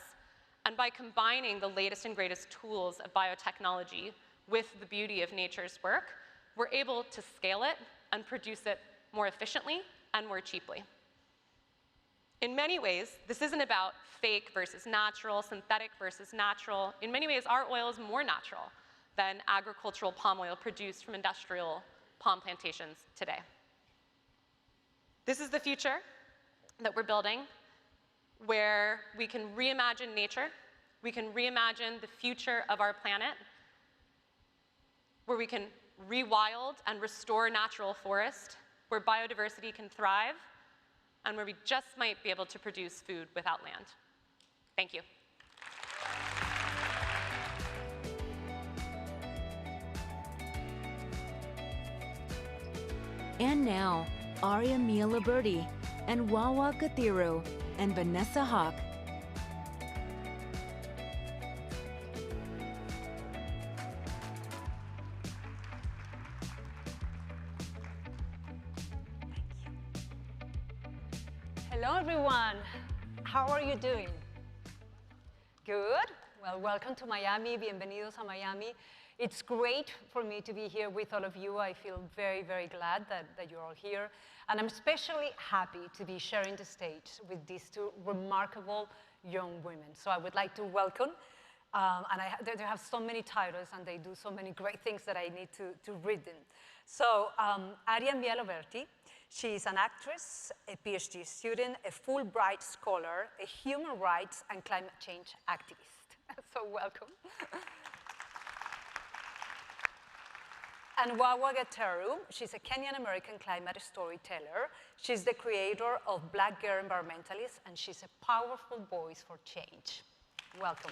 and by combining the latest and greatest tools of biotechnology with the beauty of nature's work, we're able to scale it and produce it more efficiently and more cheaply. In many ways, this isn't about fake versus natural, synthetic versus natural. In many ways, our oil is more natural than agricultural palm oil produced from industrial palm plantations today. This is the future that we're building, where we can reimagine nature, we can reimagine the future of our planet, where we can rewild and restore natural forest, where biodiversity can thrive, and where we just might be able to produce food without land. Thank you. And now, Aria Mia Liberti and Wawa Kathiru and Vanessa Hawk. Hello, everyone. How are you doing? Good. Well, welcome to Miami. Bienvenidos a Miami. It's great for me to be here with all of you. I feel very, very glad that you're all here. And I'm especially happy to be sharing the stage with these two remarkable young women. So I would like to welcome, they have so many titles and they do so many great things that I need to read them. So Aria Mia Liberti, she's an actress, a PhD student, a Fulbright scholar, a human rights and climate change activist. So welcome. And Wawa Gateru, she's a Kenyan-American climate storyteller. She's the creator of Black Girl Environmentalist, and she's a powerful voice for change. Welcome.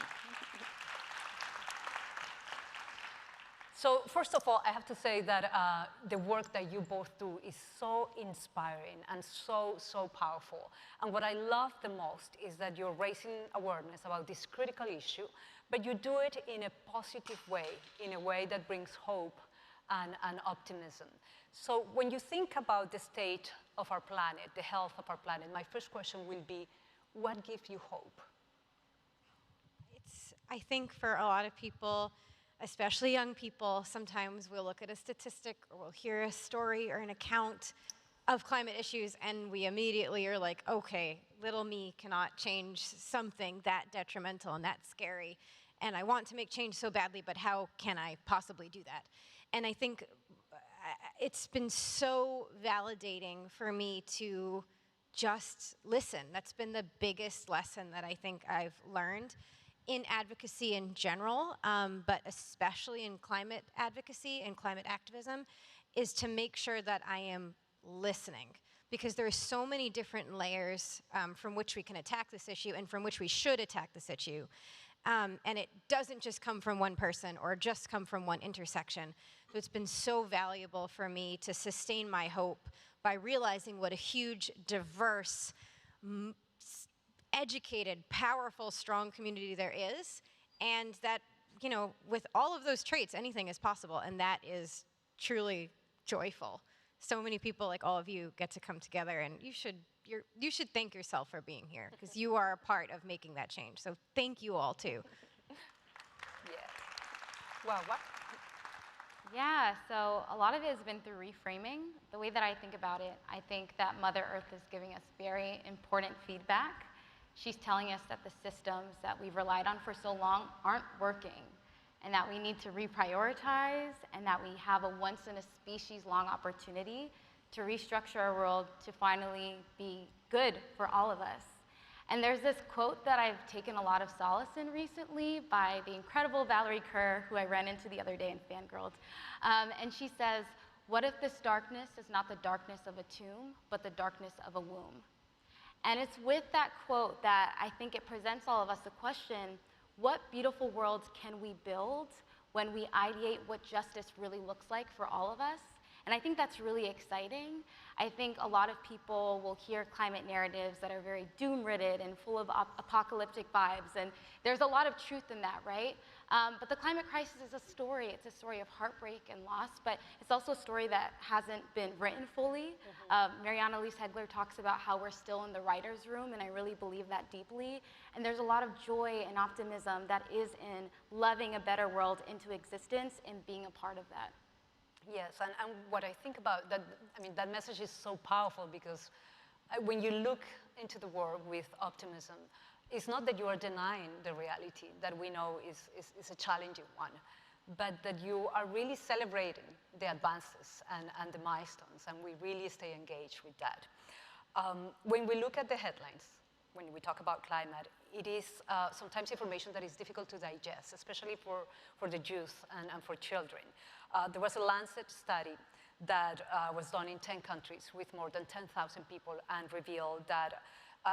So first of all, I have to say that the work that you both do is so inspiring and so powerful. And what I love the most is that you're raising awareness about this critical issue, but you do it in a positive way, in a way that brings hope and optimism. So when you think about the state of our planet, the health of our planet, my first question will be, what gives you hope? I think for a lot of people, especially young people, sometimes we'll look at a statistic or we'll hear a story or an account of climate issues and we immediately are like, okay, little me cannot change something that detrimental and that scary. And I want to make change so badly, but how can I possibly do that? And I think it's been so validating for me to just listen. That's been the biggest lesson that I think I've learned in advocacy in general, but especially in climate advocacy and climate activism, is to make sure that I am listening. Because there are so many different layers from which we can attack this issue and from which we should attack this issue. And it doesn't just come from one person or just come from one intersection. So it's been so valuable for me to sustain my hope by realizing what a huge, diverse, educated, powerful, strong community there is, and that, you know, with all of those traits, anything is possible, and that is truly joyful. So many people like all of you get to come together, and you should thank yourself for being here, because you are a part of making that change. So thank you all, too. Yeah. Well, what? Yeah, so a lot of it has been through reframing. The way that I think about it, I think that Mother Earth is giving us very important feedback. She's telling us that the systems that we've relied on for so long aren't working, and that we need to reprioritize, and that we have a once-in-a-species-long opportunity to restructure our world to finally be good for all of us. And there's this quote that I've taken a lot of solace in recently by the incredible Valerie Kerr, who I ran into the other day and fangirled. And she says, "What if this darkness is not the darkness of a tomb, but the darkness of a womb?" And it's with that quote that I think it presents all of us the question, what beautiful worlds can we build when we ideate what justice really looks like for all of us? And I think that's really exciting. I think a lot of people will hear climate narratives that are very doom-ridden and full of apocalyptic vibes, and there's a lot of truth in that, right? But the climate crisis is a story. It's a story of heartbreak and loss, but it's also a story that hasn't been written fully. Mariana Elise Hegler talks about how we're still in the writer's room, and I really believe that deeply. And there's a lot of joy and optimism that is in loving a better world into existence and being a part of that. Yes, and what I think about that, I mean, that message is so powerful because when you look into the world with optimism, it's not that you are denying the reality that we know is a challenging one, but that you are really celebrating the advances and the milestones, and we really stay engaged with that. When we look at the headlines, when we talk about climate, it is sometimes information that is difficult to digest, especially for the youth and for children. There was a Lancet study that was done in 10 countries with more than 10,000 people and revealed that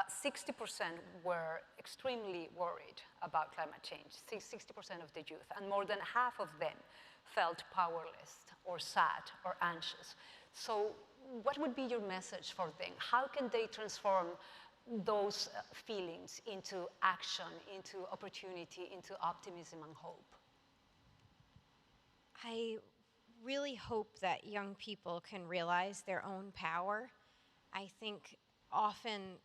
60% were extremely worried about climate change, 60% of the youth, and more than half of them felt powerless or sad or anxious. So what would be your message for them? How can they transform those feelings into action, into opportunity, into optimism and hope? I really hope that young people can realize their own power. I think often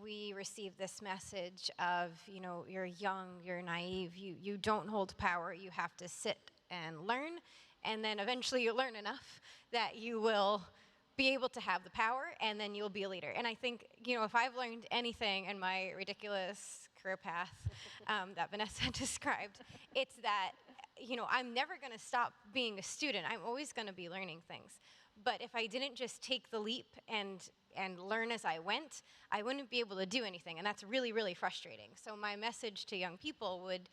we receive this message of, you know, you're young, you're naive, you don't hold power, you have to sit and learn, and then eventually you'll learn enough that you will be able to have the power, and then you'll be a leader. And I think, you know, if I've learned anything in my ridiculous career path that Vanessa described, it's that, you know, I'm never gonna stop being a student. I'm always gonna be learning things. But if I didn't just take the leap and learn as I went, I wouldn't be able to do anything, and that's really, really frustrating. So my message to young people would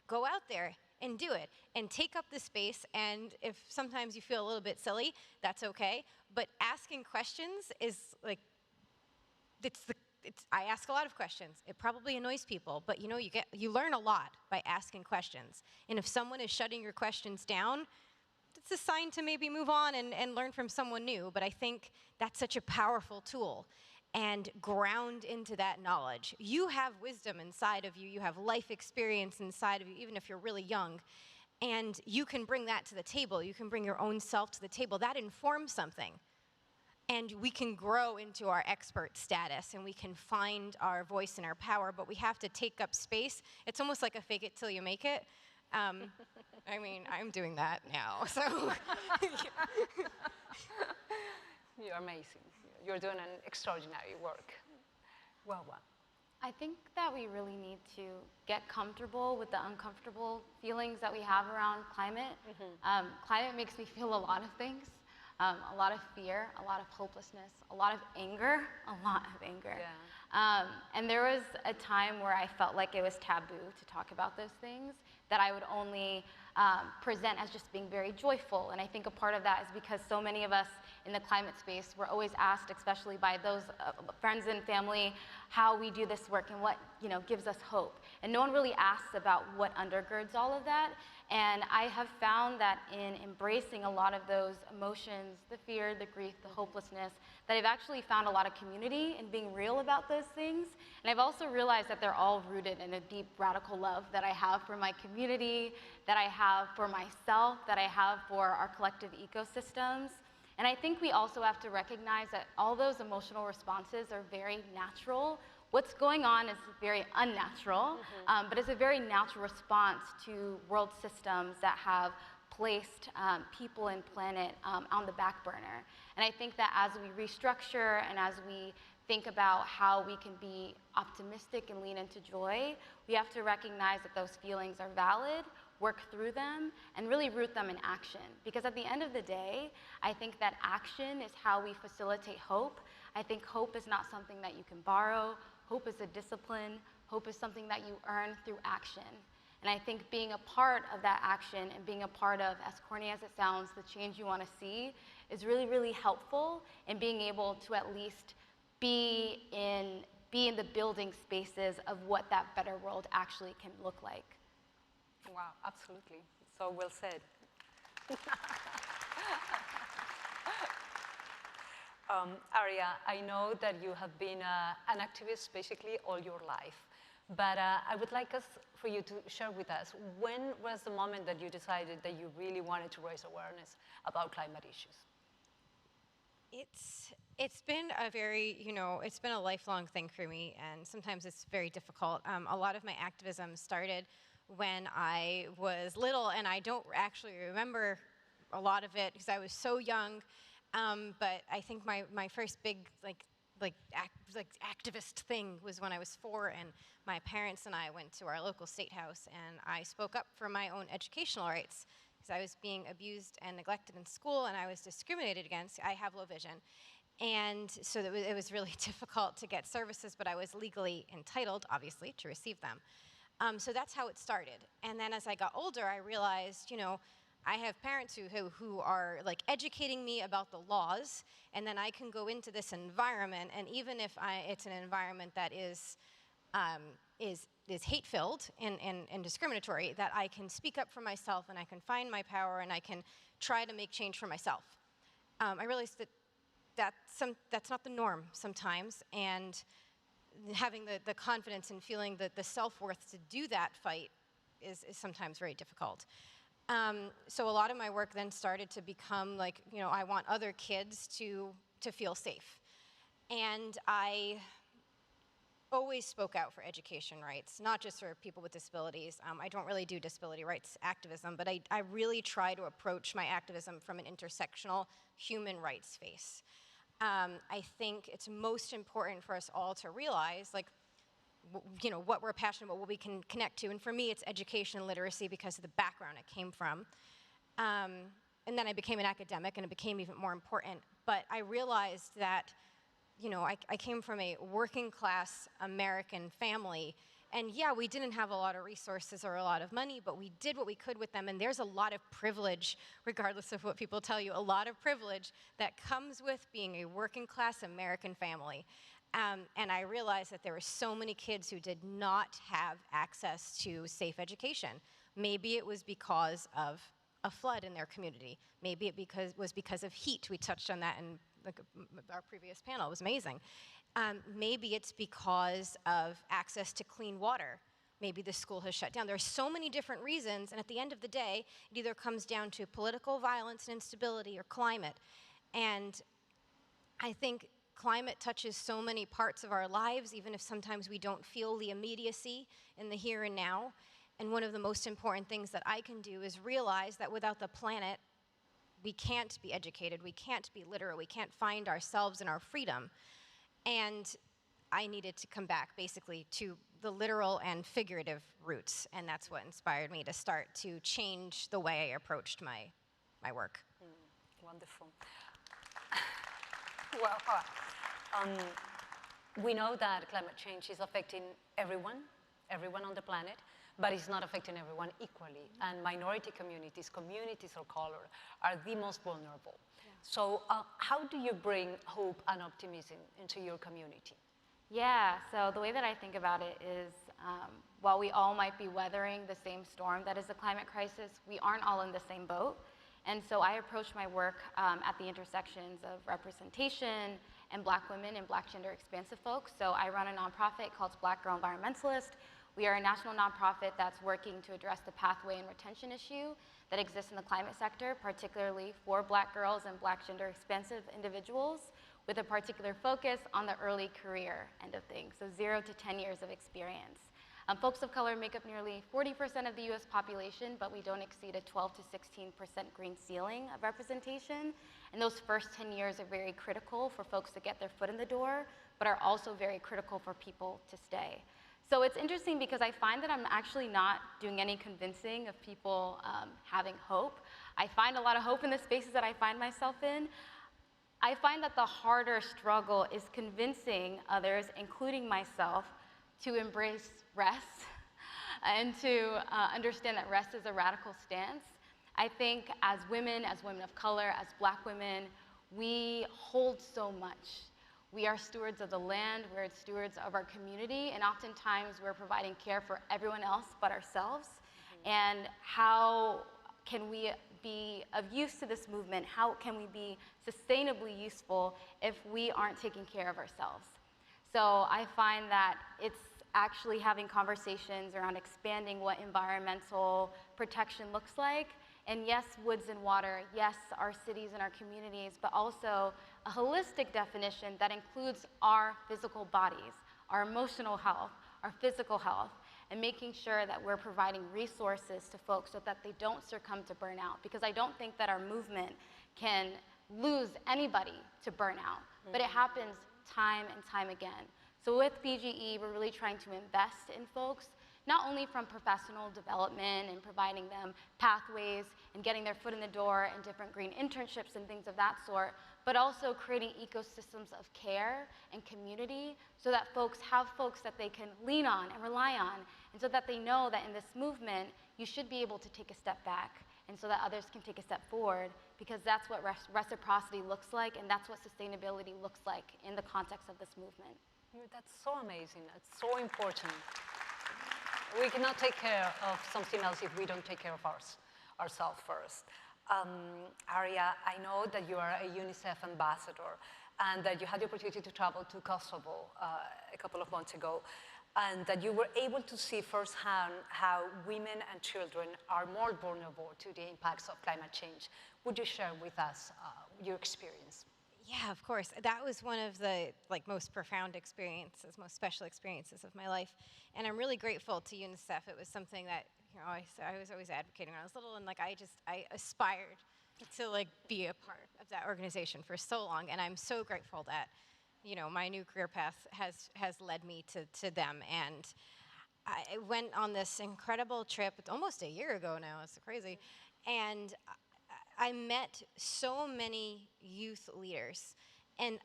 go out there and do it, and take up the space, and if sometimes you feel a little bit silly, that's okay, but asking questions is like, I ask a lot of questions. It probably annoys people, but you know, you learn a lot by asking questions, and if someone is shutting your questions down, it's a sign to maybe move on and learn from someone new, but I think that's such a powerful tool. And ground into that knowledge. You have wisdom inside of you, you have life experience inside of you, even if you're really young, and you can bring that to the table, you can bring your own self to the table. That informs something. And we can grow into our expert status, and we can find our voice and our power, but we have to take up space. It's almost like a fake it till you make it. I mean, I'm doing that now, so. You're amazing. You're doing an extraordinary work. Well. I think that we really need to get comfortable with the uncomfortable feelings that we have around climate. Climate makes me feel a lot of things. A lot of fear, a lot of hopelessness, a lot of anger, Yeah. And there was a time where I felt like it was taboo to talk about those things, that I would only present as just being very joyful. And I think a part of that is because so many of us in the climate space, we're always asked, especially by those friends and family, how we do this work and what, you know, gives us hope. And no one really asks about what undergirds all of that. And I have found that in embracing a lot of those emotions, the fear, the grief, the hopelessness, that I've actually found a lot of community in being real about those things. And I've also realized that they're all rooted in a deep, radical love that I have for my community, that I have for myself, that I have for our collective ecosystems. And I think we also have to recognize that all those emotional responses are very natural. What's going on is very unnatural, but it's a very natural response to world systems that have placed people and planet on the back burner. And I think that as we restructure and as we think about how we can be optimistic and lean into joy, we have to recognize that those feelings are valid, work through them, and really root them in action. Because at the end of the day, I think that action is how we facilitate hope. I think hope is not something that you can borrow. Hope is a discipline. Hope is something that you earn through action. And I think being a part of that action and being a part of, as corny as it sounds, the change you want to see is really, really helpful in being able to at least be in the building spaces of what that better world actually can look like. Wow, absolutely. So well said. Arya, I know that you have been an activist basically all your life, but I would like for you to share with us, when was the moment that you decided that you really wanted to raise awareness about climate issues? It's been a very, it's been a lifelong thing for me, and sometimes it's very difficult. A lot of my activism started when I was little, and I don't actually remember a lot of it because I was so young. But I think my first big activist thing was when I was 4, and my parents and I went to our local state house, and I spoke up for my own educational rights because I was being abused and neglected in school, and I was discriminated against. I have low vision, and so it was really difficult to get services, but I was legally entitled, obviously, to receive them. So that's how it started. And then as I got older, I realized, I have parents who are like educating me about the laws, and then I can go into this environment, and even if it's an environment that is hate-filled and discriminatory, that I can speak up for myself, and I can find my power, and I can try to make change for myself. I realized that's not the norm sometimes, and having the confidence and feeling the self-worth to do that fight is sometimes very difficult. So a lot of my work then started to become like, I want other kids to feel safe. And I always spoke out for education rights, not just for people with disabilities. I don't really do disability rights activism, but I really try to approach my activism from an intersectional human rights space. I think it's most important for us all to realize, what we're passionate about, what we can connect to. And for me, it's education and literacy because of the background I came from. And then I became an academic, and it became even more important. But I realized that, I came from a working class American family. And yeah, we didn't have a lot of resources or a lot of money, but we did what we could with them. And there's a lot of privilege, regardless of what people tell you, a lot of privilege that comes with being a working class American family. And I realized that there were so many kids who did not have access to safe education. Maybe it was because of a flood in their community. Maybe it was because of heat. We touched on that in our previous panel. It was amazing. Maybe it's because of access to clean water. Maybe the school has shut down. There are so many different reasons, and at the end of the day, it either comes down to political violence and instability or climate. And I think climate touches so many parts of our lives, even if sometimes we don't feel the immediacy in the here and now. And one of the most important things that I can do is realize that without the planet, we can't be educated, we can't be literate, we can't find ourselves and our freedom. And I needed to come back basically to the literal and figurative roots, and that's what inspired me to start to change the way I approached my work. Wonderful. Well, we know that climate change is affecting everyone on the planet, but it's not affecting everyone equally. And minority communities of color, are the most vulnerable. Yeah. So how do you bring hope and optimism into your community? Yeah, so the way that I think about it is, while we all might be weathering the same storm that is the climate crisis, we aren't all in the same boat. And so I approach my work at the intersections of representation and Black women and Black gender expansive folks. So I run a nonprofit called Black Girl Environmentalist. We are a national nonprofit that's working to address the pathway and retention issue that exists in the climate sector, particularly for Black girls and Black gender expansive individuals, with a particular focus on the early career end of things, so 0 to 10 years of experience. Folks of color make up nearly 40% of the US population, but we don't exceed a 12 to 16% green ceiling of representation. And those first 10 years are very critical for folks to get their foot in the door, but are also very critical for people to stay. So it's interesting because I find that I'm actually not doing any convincing of people having hope. I find a lot of hope in the spaces that I find myself in. I find that the harder struggle is convincing others, including myself, to embrace rest and to understand that rest is a radical stance. I think as women of color, as Black women, we hold so much. We are stewards of the land, we're stewards of our community, and oftentimes we're providing care for everyone else but ourselves. And how can we be of use to this movement? How can we be sustainably useful if we aren't taking care of ourselves? So I find that it's actually having conversations around expanding what environmental protection looks like. And yes, woods and water, yes, our cities and our communities, but also a holistic definition that includes our physical bodies, our emotional health, our physical health, and making sure that we're providing resources to folks so that they don't succumb to burnout. Because I don't think that our movement can lose anybody to burnout, but it happens time and time again. So with BGE, we're really trying to invest in folks, not only from professional development and providing them pathways and getting their foot in the door and different green internships and things of that sort, but also creating ecosystems of care and community so that folks have folks that they can lean on and rely on, and so that they know that in this movement, you should be able to take a step back, and so that others can take a step forward, because that's what reciprocity looks like, and that's what sustainability looks like in the context of this movement. That's so amazing. That's so important. We cannot take care of something else if we don't take care of ourselves first. Arya, I know that you are a UNICEF ambassador and that you had the opportunity to travel to Kosovo a couple of months ago, and that you were able to see firsthand how women and children are more vulnerable to the impacts of climate change. Would you share with us your experience? Yeah, of course. That was one of the most profound experiences, most special experiences of my life. And I'm really grateful to UNICEF. It was something that I was always advocating when I was little, and I aspired to be a part of that organization for so long. And I'm so grateful that my new career path has led me to them. And I went on this incredible trip almost a year ago now. It's crazy. And I met so many youth leaders, and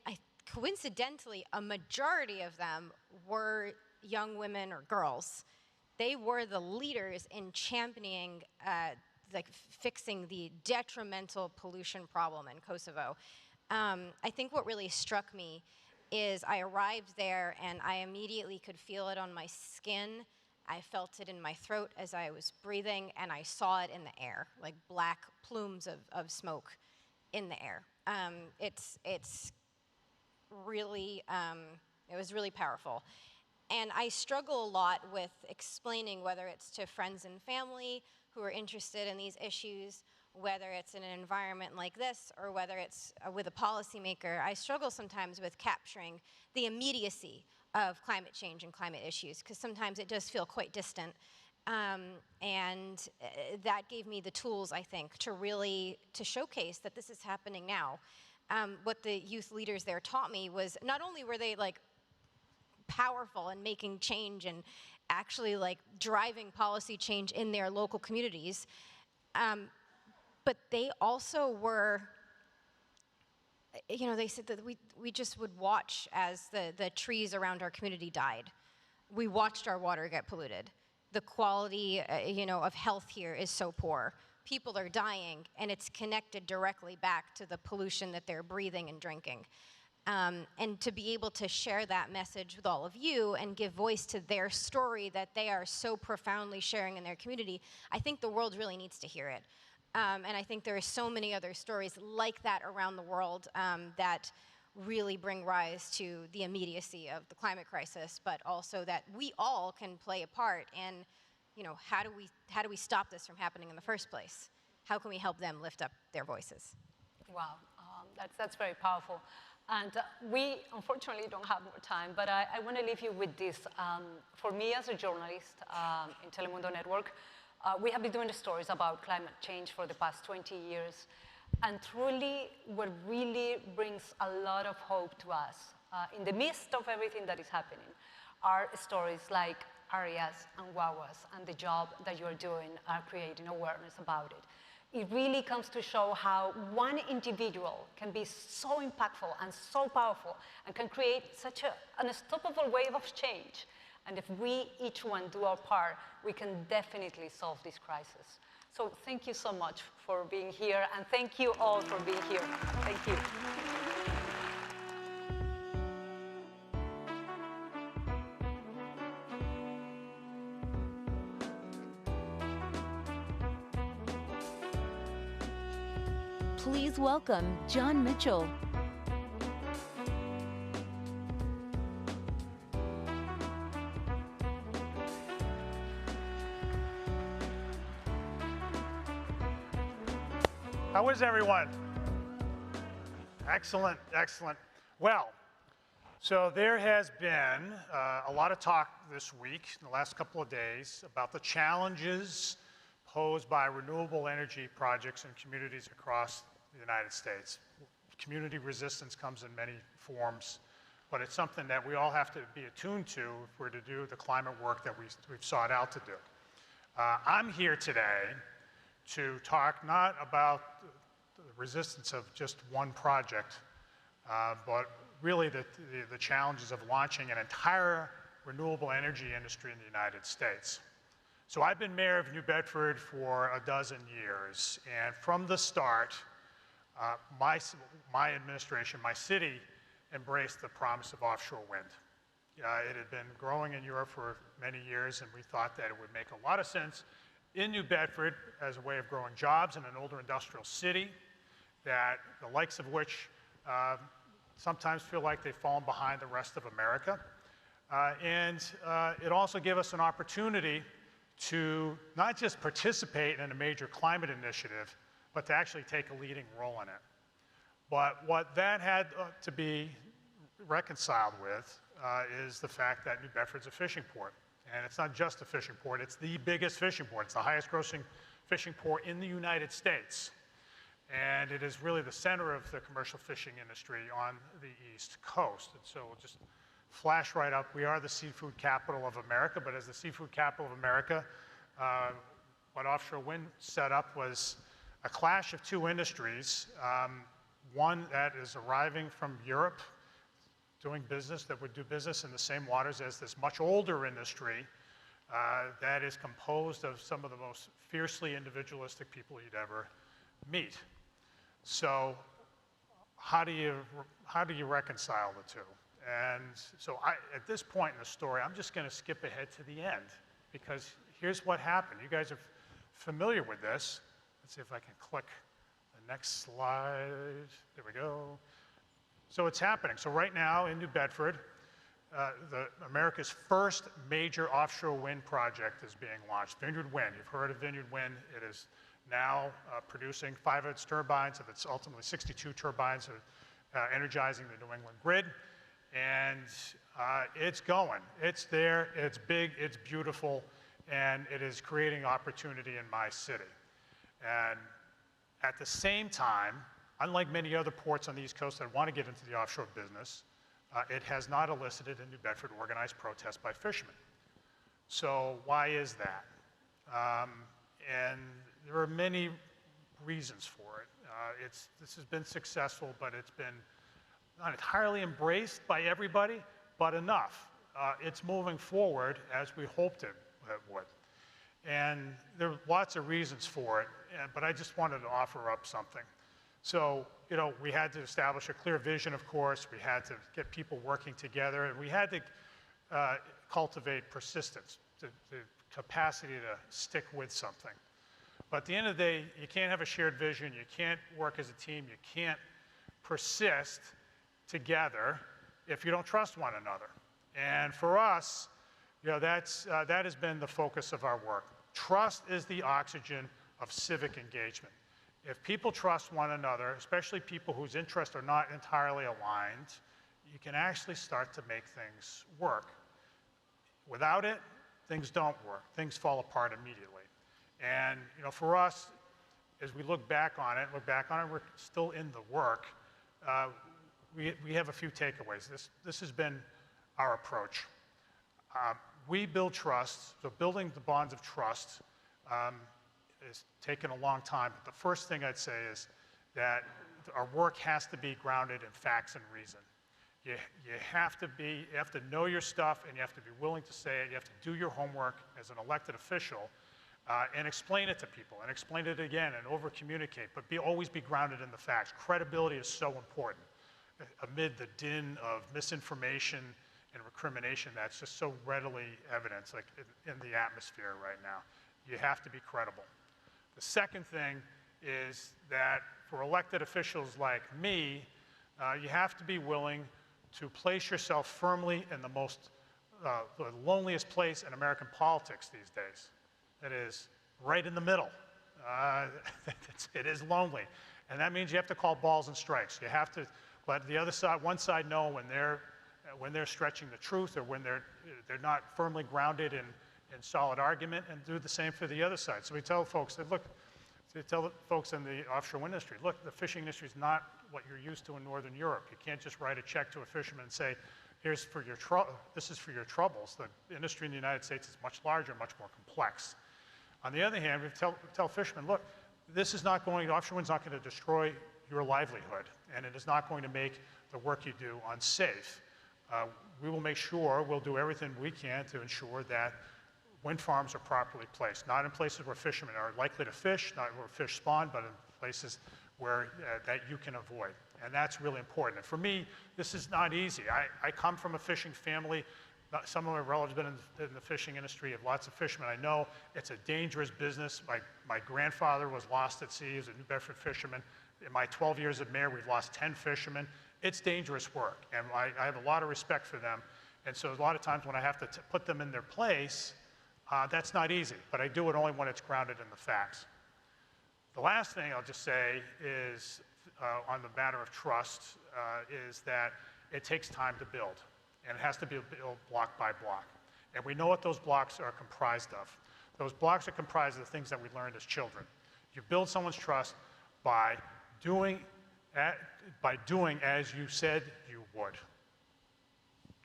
coincidentally, a majority of them were young women or girls. They were the leaders in championing, fixing the detrimental pollution problem in Kosovo. I think what really struck me is I arrived there and I immediately could feel it on my skin. I felt it in my throat as I was breathing, and I saw it in the air, like black plumes of smoke in the air. It's really, it was really powerful. And I struggle a lot with explaining, whether it's to friends and family who are interested in these issues, whether it's in an environment like this, or whether it's with a policymaker. I struggle sometimes with capturing the immediacy of climate change and climate issues, because sometimes it does feel quite distant. And that gave me the tools, I think, to showcase that this is happening now. What the youth leaders there taught me was not only were they powerful in making change and actually driving policy change in their local communities, but they also were, they said that we just would watch as the trees around our community died. We watched our water get polluted. The quality, of health here is so poor. People are dying, and it's connected directly back to the pollution that they're breathing and drinking. And to be able to share that message with all of you and give voice to their story that they are so profoundly sharing in their community, I think the world really needs to hear it. And I think there are so many other stories like that around the world that really bring rise to the immediacy of the climate crisis, but also that we all can play a part in, how do we stop this from happening in the first place? How can we help them lift up their voices? Wow, that's very powerful. And we unfortunately don't have more time, but I want to leave you with this. For me as a journalist in Telemundo Network, we have been doing the stories about climate change for the past 20 years. And truly, what really brings a lot of hope to us in the midst of everything that is happening are stories like Arya's and Wawa's and the job that you are doing creating awareness about it. it really comes to show how one individual can be so impactful and so powerful and can create such an unstoppable wave of change. And if we, each one, do our part, we can definitely solve this crisis. So thank you so much for being here, and thank you all for being here. Thank you. Please welcome John Mitchell. How is everyone? Excellent, excellent. Well, so there has been a lot of talk this week, in the last couple of days, about the challenges posed by renewable energy projects in communities across the United States. Community resistance comes in many forms, but it's something that we all have to be attuned to if we're to do the climate work that we've sought out to do. I'm here today to talk not about the resistance of just one project, but really the challenges of launching an entire renewable energy industry in the United States. So I've been mayor of New Bedford for a dozen years, and from the start, my administration, my city, embraced the promise of offshore wind. It had been growing in Europe for many years, and we thought that it would make a lot of sense in New Bedford as a way of growing jobs in an older industrial city, that the likes of which sometimes feel like they've fallen behind the rest of America. It also gave us an opportunity to not just participate in a major climate initiative, but to actually take a leading role in it. But what that had to be reconciled with is the fact that New Bedford's a fishing port. And it's not just a fishing port, it's the biggest fishing port. It's the highest grossing fishing port in the United States. And it is really the center of the commercial fishing industry on the East Coast. And so we'll just flash right up. We are the seafood capital of America, but as the seafood capital of America, what offshore wind set up was a clash of two industries. One that is arriving from Europe, doing business, that would do business in the same waters as this much older industry that is composed of some of the most fiercely individualistic people you'd ever meet. So how do you reconcile the two? And so at this point in the story, I'm just going to skip ahead to the end, because here's what happened. You guys are familiar with this. Let's see if I can click the next slide. There we go. So it's happening. So right now in New Bedford, America's first major offshore wind project is being launched, Vineyard Wind. You've heard of Vineyard Wind. It is now producing 5 of its turbines, of its ultimately 62 turbines, energizing the New England grid. And it's going. It's there, it's big, it's beautiful, and it is creating opportunity in my city. And at the same time, unlike many other ports on the East Coast that want to get into the offshore business, it has not elicited in New Bedford organized protest by fishermen. So why is that? And there are many reasons for it. This has been successful, but it's been not entirely embraced by everybody, but enough. It's moving forward as we hoped it would. And there are lots of reasons for it, but I just wanted to offer up something. So, we had to establish a clear vision, of course. We had to get people working together, and we had to cultivate persistence, the capacity to stick with something. But at the end of the day, you can't have a shared vision. You can't work as a team. You can't persist together if you don't trust one another. And for us, that has been the focus of our work. Trust is the oxygen of civic engagement. If people trust one another, especially people whose interests are not entirely aligned, you can actually start to make things work. Without it, things don't work. Things fall apart immediately. And for us, as we look back on it, we're still in the work. We have a few takeaways. This has been our approach. We build trust, so building the bonds of trust is taking a long time. But the first thing I'd say is that our work has to be grounded in facts and reason. You have to know your stuff, and you have to be willing to say it. You have to do your homework as an elected official and explain it to people, and explain it again, and over-communicate, but always be grounded in the facts. Credibility is so important amid the din of misinformation and recrimination that's just so readily evident, like in the atmosphere right now. You have to be credible. The second thing is that for elected officials like me, you have to be willing to place yourself firmly in the loneliest place in American politics these days. That is right in the middle. It is lonely. And that means you have to call balls and strikes. You have to let the other side, one side, know when they're stretching the truth, or when they're not firmly grounded in solid argument, and do the same for the other side. So we tell folks that, look, tell folks in the offshore wind industry, look, the fishing industry is not what you're used to in Northern Europe. You can't just write a check to a fisherman and say, this is for your troubles. The industry in the United States is much larger, much more complex. On the other hand, we tell fishermen, look, offshore wind's not going to destroy your livelihood, and it is not going to make the work you do unsafe. We will make sure, we'll do everything we can to ensure that wind farms are properly placed, not in places where fishermen are likely to fish, not where fish spawn, but in places where that you can avoid. And that's really important. And for me, this is not easy. I come from a fishing family. Some of my relatives have been in the fishing industry, have lots of fishermen. I know it's a dangerous business. My grandfather was lost at sea. He was a New Bedford fisherman. In my 12 years as mayor, we've lost 10 fishermen. It's dangerous work, and I have a lot of respect for them. And so a lot of times when I have to put them in their place, that's not easy, but I do it only when it's grounded in the facts. The last thing I'll just say is, on the matter of trust, is that it takes time to build, and it has to be built block by block. And we know what those blocks are comprised of. Those blocks are comprised of the things that we learned as children. You build someone's trust by doing as you said you would.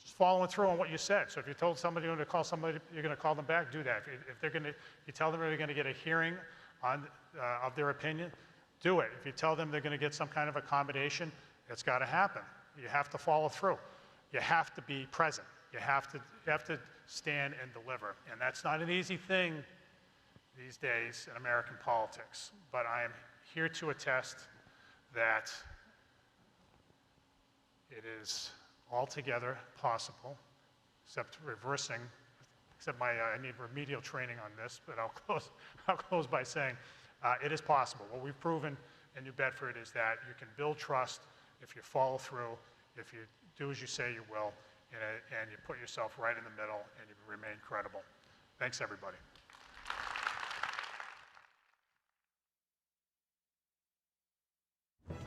Just following through on what you said. So if you told somebody you're going to call somebody, you're going to call them back, do that. If they're going to, you tell them they're going to get a hearing of their opinion, do it. If you tell them they're going to get some kind of accommodation, it's got to happen. You have to follow through. You have to be present. You have to stand and deliver. And that's not an easy thing these days in American politics. But I am here to attest that it is altogether possible, except I need remedial training on this, but I'll close by saying it is possible. What we've proven in New Bedford is that you can build trust if you follow through, if you do as you say you will, and you put yourself right in the middle, and you remain credible. Thanks, everybody.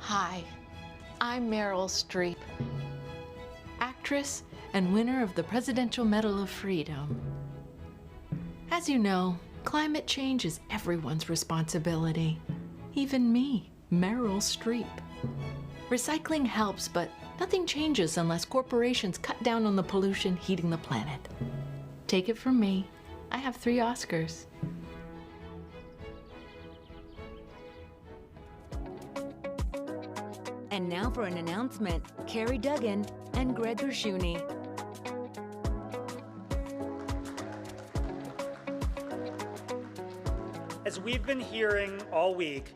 Hi, I'm Meryl Streep, actress and winner of the Presidential Medal of Freedom. As you know, climate change is everyone's responsibility, even me, Meryl Streep. Recycling helps, but nothing changes unless corporations cut down on the pollution heating the planet. Take it from me, I have 3 Oscars. And now for an announcement, Carrie Duggan and Greg Gershuni. As we've been hearing all week,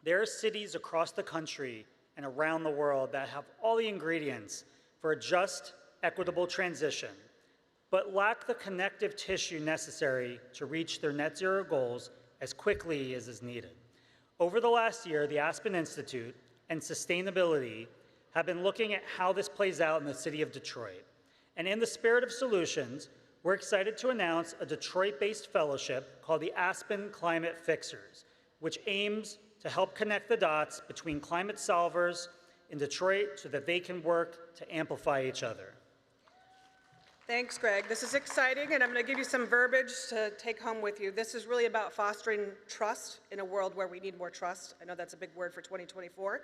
there are cities across the country and around the world that have all the ingredients for a just, equitable transition, but lack the connective tissue necessary to reach their net zero goals as quickly as is needed. Over the last year, the Aspen Institute and sustainability have been looking at how this plays out in the city of Detroit. And in the spirit of solutions, we're excited to announce a Detroit-based fellowship called the Aspen Climate Fixers, which aims to help connect the dots between climate solvers in Detroit so that they can work to amplify each other. Thanks, Greg. This is exciting, and I'm going to give you some verbiage to take home with you. This is really about fostering trust in a world where we need more trust. I know that's a big word for 2024.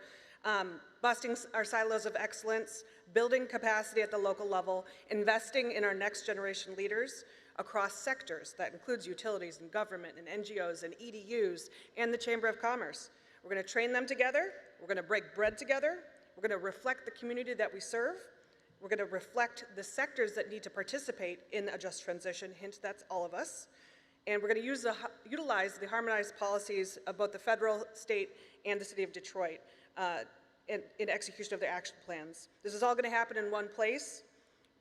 Busting our silos of excellence, building capacity at the local level, investing in our next generation leaders, across sectors. That includes utilities and government and NGOs and EDUs and the Chamber of Commerce. We're going to train them together. We're going to break bread together. We're going to reflect the community that we serve. We're going to reflect the sectors that need to participate in a just transition. Hint, that's all of us. And we're going to utilize the harmonized policies of both the federal, state, and the city of Detroit in execution of their action plans. This is all going to happen in one place.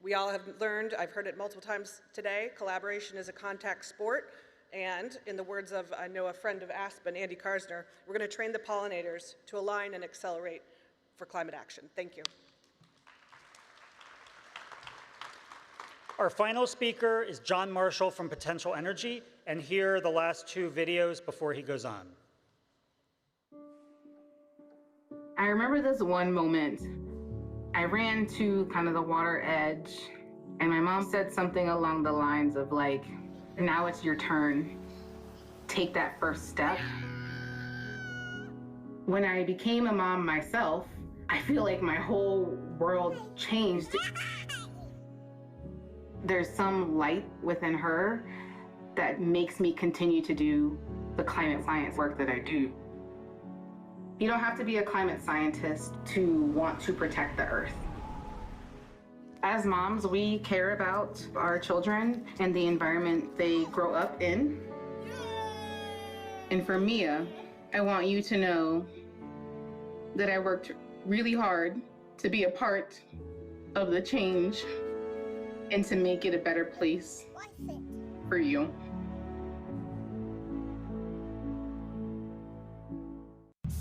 We all have learned, I've heard it multiple times today, collaboration is a contact sport. And in the words of, I know a friend of Aspen, Andy Karsner, we're going to train the pollinators to align and accelerate for climate action. Thank you. Our final speaker is John Marshall from Potential Energy, and here are the last two videos before he goes on. I remember this one moment. I ran to kind of the water edge, and my mom said something along the lines of like, now it's your turn. Take that first step. When I became a mom myself, I feel like my whole world changed. There's some light within her that makes me continue to do the climate science work that I do. You don't have to be a climate scientist to want to protect the Earth. As moms, we care about our children and the environment they grow up in. And for Mia, I want you to know that I worked really hard to be a part of the change and to make it a better place for you.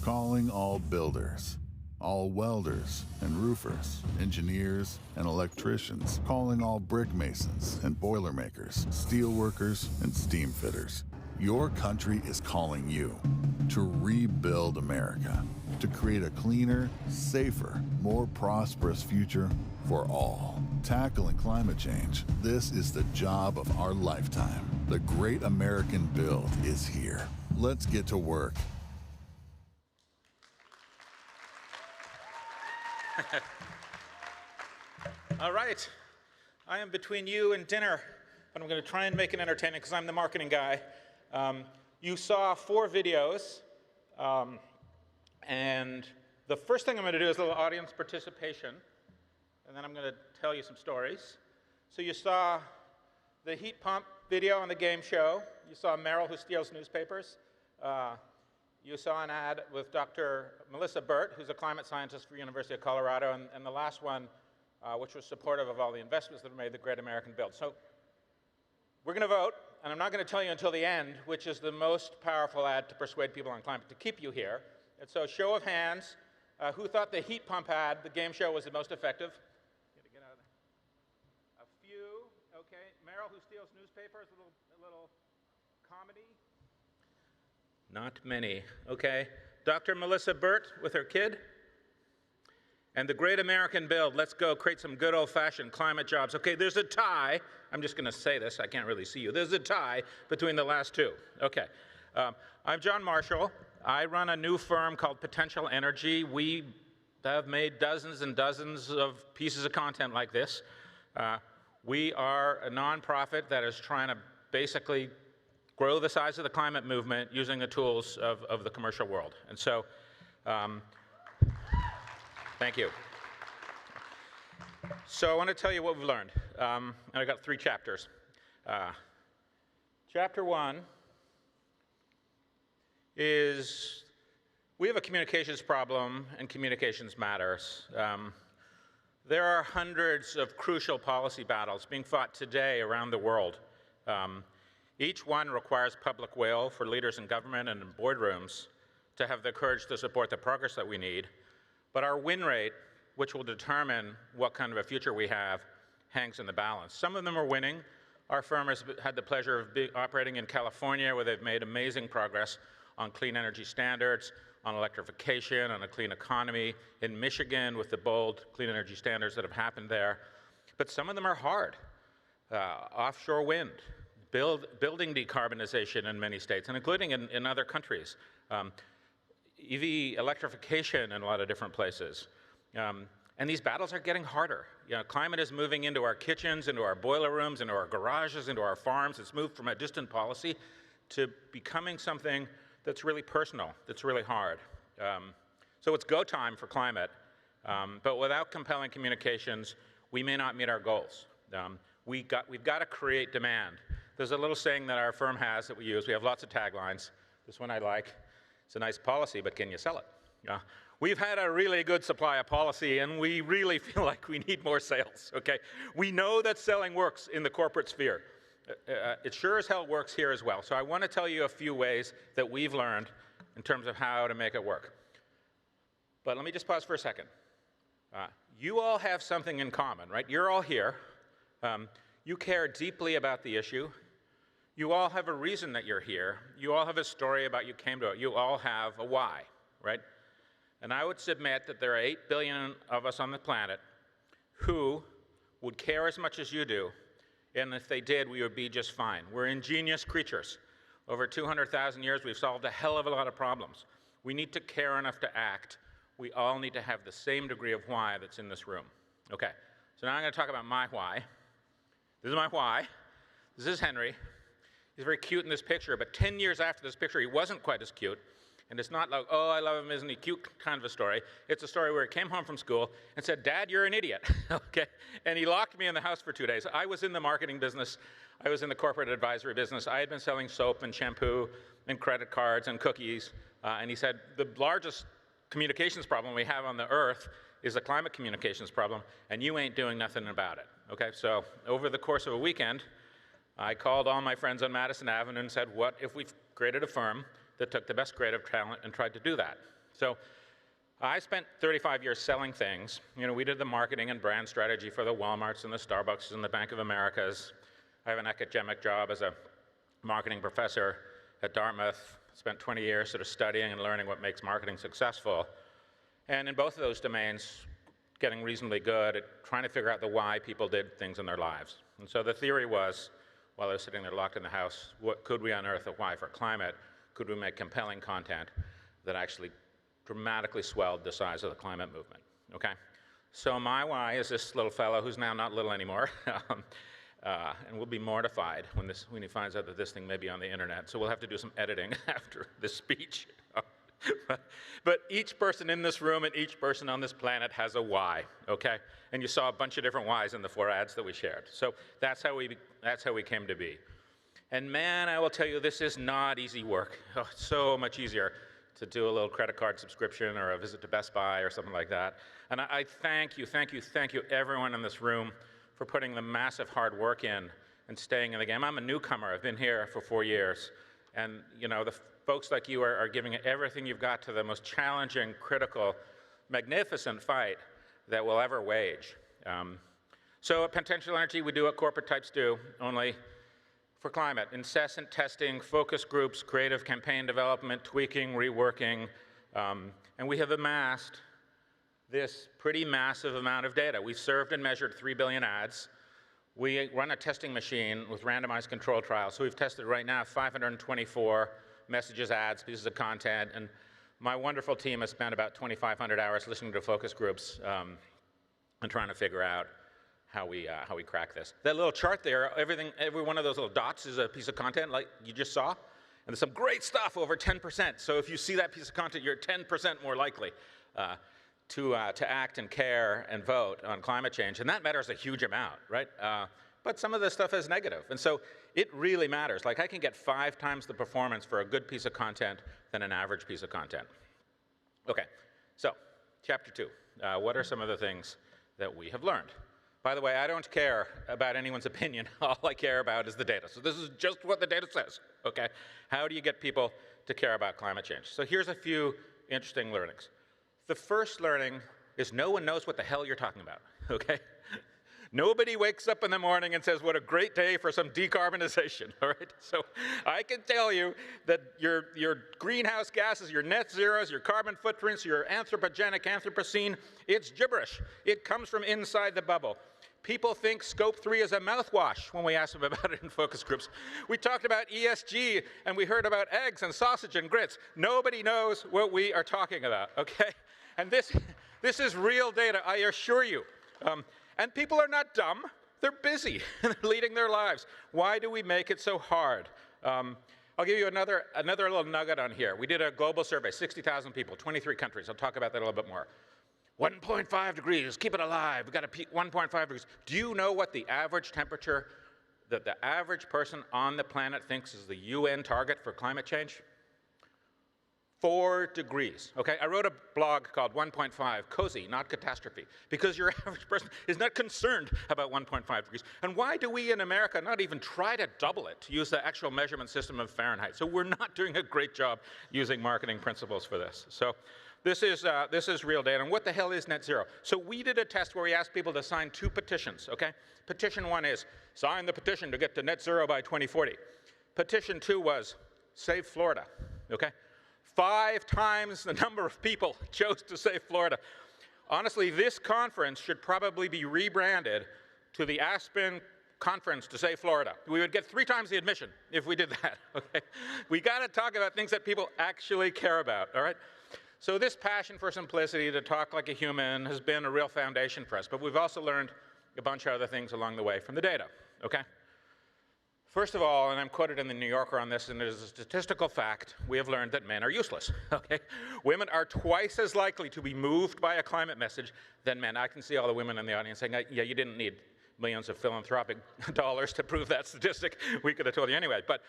Calling all builders, all welders and roofers, engineers and electricians, calling all brick masons and boiler makers, steel workers and steam fitters. Your country is calling you to rebuild America, to create a cleaner, safer, more prosperous future for all. Tackling climate change, this is the job of our lifetime. The Great American Build is here. Let's get to work. All right, I am between you and dinner, but I'm going to try and make it entertaining because I'm the marketing guy. You saw 4 videos, and the first thing I'm going to do is a little audience participation, and then I'm going to tell you some stories. So you saw the heat pump video on the game show. You saw Meryl, who steals newspapers. You saw an ad with Dr. Melissa Burt, who's a climate scientist for University of Colorado, and the last one, which was supportive of all the investments that have made the Great American Build. So we're going to vote, and I'm not going to tell you until the end, which is the most powerful ad to persuade people on climate to keep you here. And so show of hands, who thought the heat pump ad, the game show, was the most effective? Get out of there. A few, okay. Meryl, who steals newspapers, a little comedy. Not many, okay. Dr. Melissa Burt with her kid. And the Great American Build, let's go create some good old-fashioned climate jobs. Okay, there's a tie. I'm just going to say this. I can't really see you. There's a tie between the last two. Okay. I'm John Marshall. I run a new firm called Potential Energy. We have made dozens and dozens of pieces of content like this. We are a nonprofit that is trying to basically grow the size of the climate movement using the tools of the commercial world. And so, thank you. So I want to tell you what we've learned. And I got 3 chapters. Chapter 1 is we have a communications problem, and communications matters. There are hundreds of crucial policy battles being fought today around the world. Each one requires public will for leaders in government and in boardrooms to have the courage to support the progress that we need. But our win rate, which will determine what kind of a future we have, hangs in the balance. Some of them are winning. Our firm has had the pleasure of operating in California, where they've made amazing progress on clean energy standards, on electrification, on a clean economy. In Michigan, with the bold clean energy standards that have happened there. But some of them are hard. Offshore wind, building decarbonization in many states, and including in other countries. EV electrification in a lot of different places. And these battles are getting harder. You know, climate is moving into our kitchens, into our boiler rooms, into our garages, into our farms. It's moved from a distant policy to becoming something that's really personal, that's really hard. So it's go time for climate, but without compelling communications, we may not meet our goals. We've got to create demand. There's a little saying that our firm has that we use. We have lots of taglines. This one I like. It's a nice policy, but can you sell it? We've had a really good supply of policy, and we really feel like we need more sales, okay? We know that selling works in the corporate sphere. It sure as hell works here as well. So I want to tell you a few ways that we've learned in terms of how to make it work. But let me just pause for a second. You all have something in common, right? You're all here. You care deeply about the issue. You all have a reason that you're here. You all have a story about you came to it. You all have a why, right? And I would submit that there are 8 billion of us on the planet who would care as much as you do, and if they did, we would be just fine. We're ingenious creatures. Over 200,000 years, we've solved a hell of a lot of problems. We need to care enough to act. We all need to have the same degree of why that's in this room. Okay, so now I'm going to talk about my why. This is my why. This is Henry. He's very cute in this picture, but 10 years after this picture, he wasn't quite as cute. And it's not like, oh, I love him, isn't he cute kind of a story. It's a story where he came home from school and said, Dad, you're an idiot, okay? And he locked me in the house for 2 days. I was in the marketing business. I was in the corporate advisory business. I had been selling soap and shampoo and credit cards and cookies. And he said, the largest communications problem we have on the earth is a climate communications problem, and you ain't doing nothing about it, okay? So over the course of a weekend, I called all my friends on Madison Avenue and said, what if we created a firm that took the best creative talent and tried to do that? So I spent 35 years selling things. You know, we did the marketing and brand strategy for the Walmarts and the Starbucks and the Bank of Americas. I have an academic job as a marketing professor at Dartmouth. Spent 20 years sort of studying and learning what makes marketing successful. And in both of those domains, getting reasonably good at trying to figure out the why people did things in their lives. And so the theory was, while I was sitting there locked in the house, what could we unearth a why for climate? Could we make compelling content that actually dramatically swelled the size of the climate movement, okay? So my why is this little fellow who's now not little anymore, and will be mortified when he finds out that this thing may be on the internet. So we'll have to do some editing after this speech. But each person in this room and each person on this planet has a why, okay? And you saw a bunch of different whys in the 4 ads that we shared. So that's how we came to be. And man, I will tell you, this is not easy work. Oh, it's so much easier to do a little credit card subscription or a visit to Best Buy or something like that. And I thank you, everyone in this room for putting the massive hard work in and staying in the game. I'm a newcomer. I've been here for 4 years. And you know, the folks like you are giving everything you've got to the most challenging, critical, magnificent fight that we'll ever wage. So at Potential Energy, we do what corporate types do, only for climate: incessant testing, focus groups, creative campaign development, tweaking, reworking, and we have amassed this pretty massive amount of data. We've served and measured 3 billion ads. We run a testing machine with randomized control trials. So we've tested right now 524 messages, ads, pieces of content, and my wonderful team has spent about 2,500 hours listening to focus groups and trying to figure out how we crack this. That little chart there, every one of those little dots is a piece of content like you just saw, and there's some great stuff, over 10%. So if you see that piece of content, you're 10% more likely to act and care and vote on climate change, and that matters a huge amount, right? But some of this stuff is negative, and so it really matters. Like, I can get 5 times the performance for a good piece of content than an average piece of content. Okay, so chapter 2. What are some of the things that we have learned? By the way, I don't care about anyone's opinion. All I care about is the data. So this is just what the data says, okay? How do you get people to care about climate change? So here's a few interesting learnings. The first learning is no one knows what the hell you're talking about, okay? Nobody wakes up in the morning and says, what a great day for some decarbonization, all right? So I can tell you that your greenhouse gases, your net zeros, your carbon footprints, your anthropogenic, Anthropocene, it's gibberish. It comes from inside the bubble. People think Scope 3 is a mouthwash when we ask them about it in focus groups. We talked about ESG, and we heard about eggs and sausage and grits. Nobody knows what we are talking about, okay? And this This is real data, I assure you. And people are not dumb. They're busy. They're leading their lives. Why do we make it so hard? I'll give you another little nugget on here. We did a global survey, 60,000 people, 23 countries. I'll talk about that a little bit more. 1.5 degrees, keep it alive. We've got 1.5 degrees. Do you know what the average temperature that the average person on the planet thinks is the UN target for climate change? 4 degrees, okay? I wrote a blog called 1.5, cozy, not catastrophe, because your average person is not concerned about 1.5 degrees. And why do we in America not even try to double it to use the actual measurement system of Fahrenheit? So we're not doing a great job using marketing principles for this. So this is real data. And what the hell is net zero? So we did a test where we asked people to sign 2 petitions, okay? Petition 1 is, sign the petition to get to net zero by 2040. Petition 2 was, save Florida, okay? 5 times the number of people chose to save Florida. Honestly, this conference should probably be rebranded to the Aspen Conference to Save Florida. We would get 3 times the admission if we did that, okay? We gotta talk about things that people actually care about, all right? So this passion for simplicity, to talk like a human, has been a real foundation for us, but we've also learned a bunch of other things along the way from the data, okay? First of all, and I'm quoted in the New Yorker on this, and it is a statistical fact, we have learned that men are useless, okay? Women are twice as likely to be moved by a climate message than men. I can see all the women in the audience saying, yeah, you didn't need millions of philanthropic dollars to prove that statistic. We could have told you anyway. But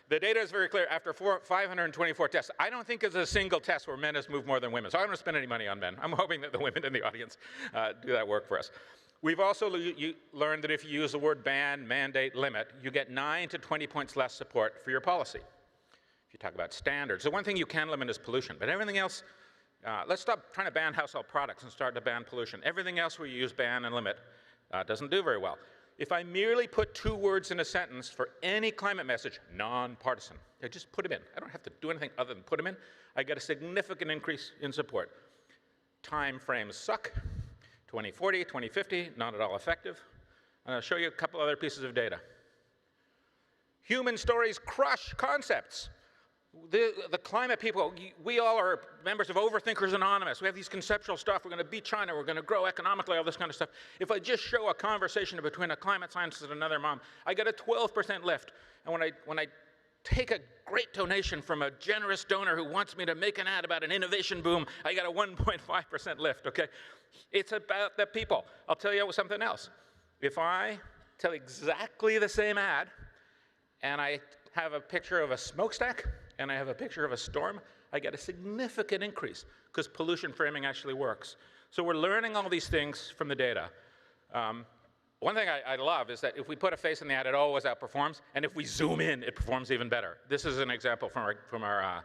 the data is very clear. After 524 tests, I don't think there's a single test where men has moved more than women. So I don't want to spend any money on men. I'm hoping that the women in the audience do that work for us. We've also learned that if you use the word ban, mandate, limit, you get 9 to 20 points less support for your policy. If you talk about standards, the one thing you can limit is pollution, but everything else, let's stop trying to ban household products and start to ban pollution. Everything else where you use ban and limit doesn't do very well. If I merely put 2 words in a sentence for any climate message, nonpartisan, I just put them in. I don't have to do anything other than put them in. I get a significant increase in support. Time frames suck. 2040, 2050, not at all effective. And I'll show you a couple other pieces of data. Human stories crush concepts. The climate people, we all are members of Overthinkers Anonymous. We have these conceptual stuff. We're going to beat China. We're going to grow economically, all this kind of stuff. If I just show a conversation between a climate scientist and another mom, I get a 12% lift. And when I take a great donation from a generous donor who wants me to make an ad about an innovation boom, I got a 1.5% lift, okay? It's about the people. I'll tell you something else. If I tell exactly the same ad, and I have a picture of a smokestack, and I have a picture of a storm, I get a significant increase, because pollution framing actually works. So we're learning all these things from the data. One thing I love is that if we put a face in the ad, it always outperforms, and if we zoom in, it performs even better. This is an example from our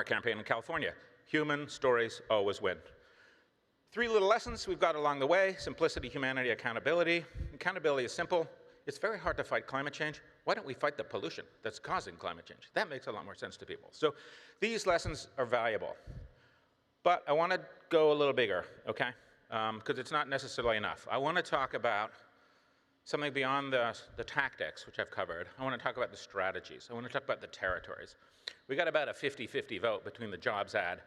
campaign in California. Human stories always win. 3 little lessons we've got along the way: simplicity, humanity, accountability. Accountability is simple. It's very hard to fight climate change. Why don't we fight the pollution that's causing climate change? That makes a lot more sense to people. So these lessons are valuable. But I want to go a little bigger, okay? Because it's not necessarily enough. I want to talk about something beyond the tactics, which I've covered. I want to talk about the strategies. I want to talk about the territories. We got about a 50-50 vote between the jobs ad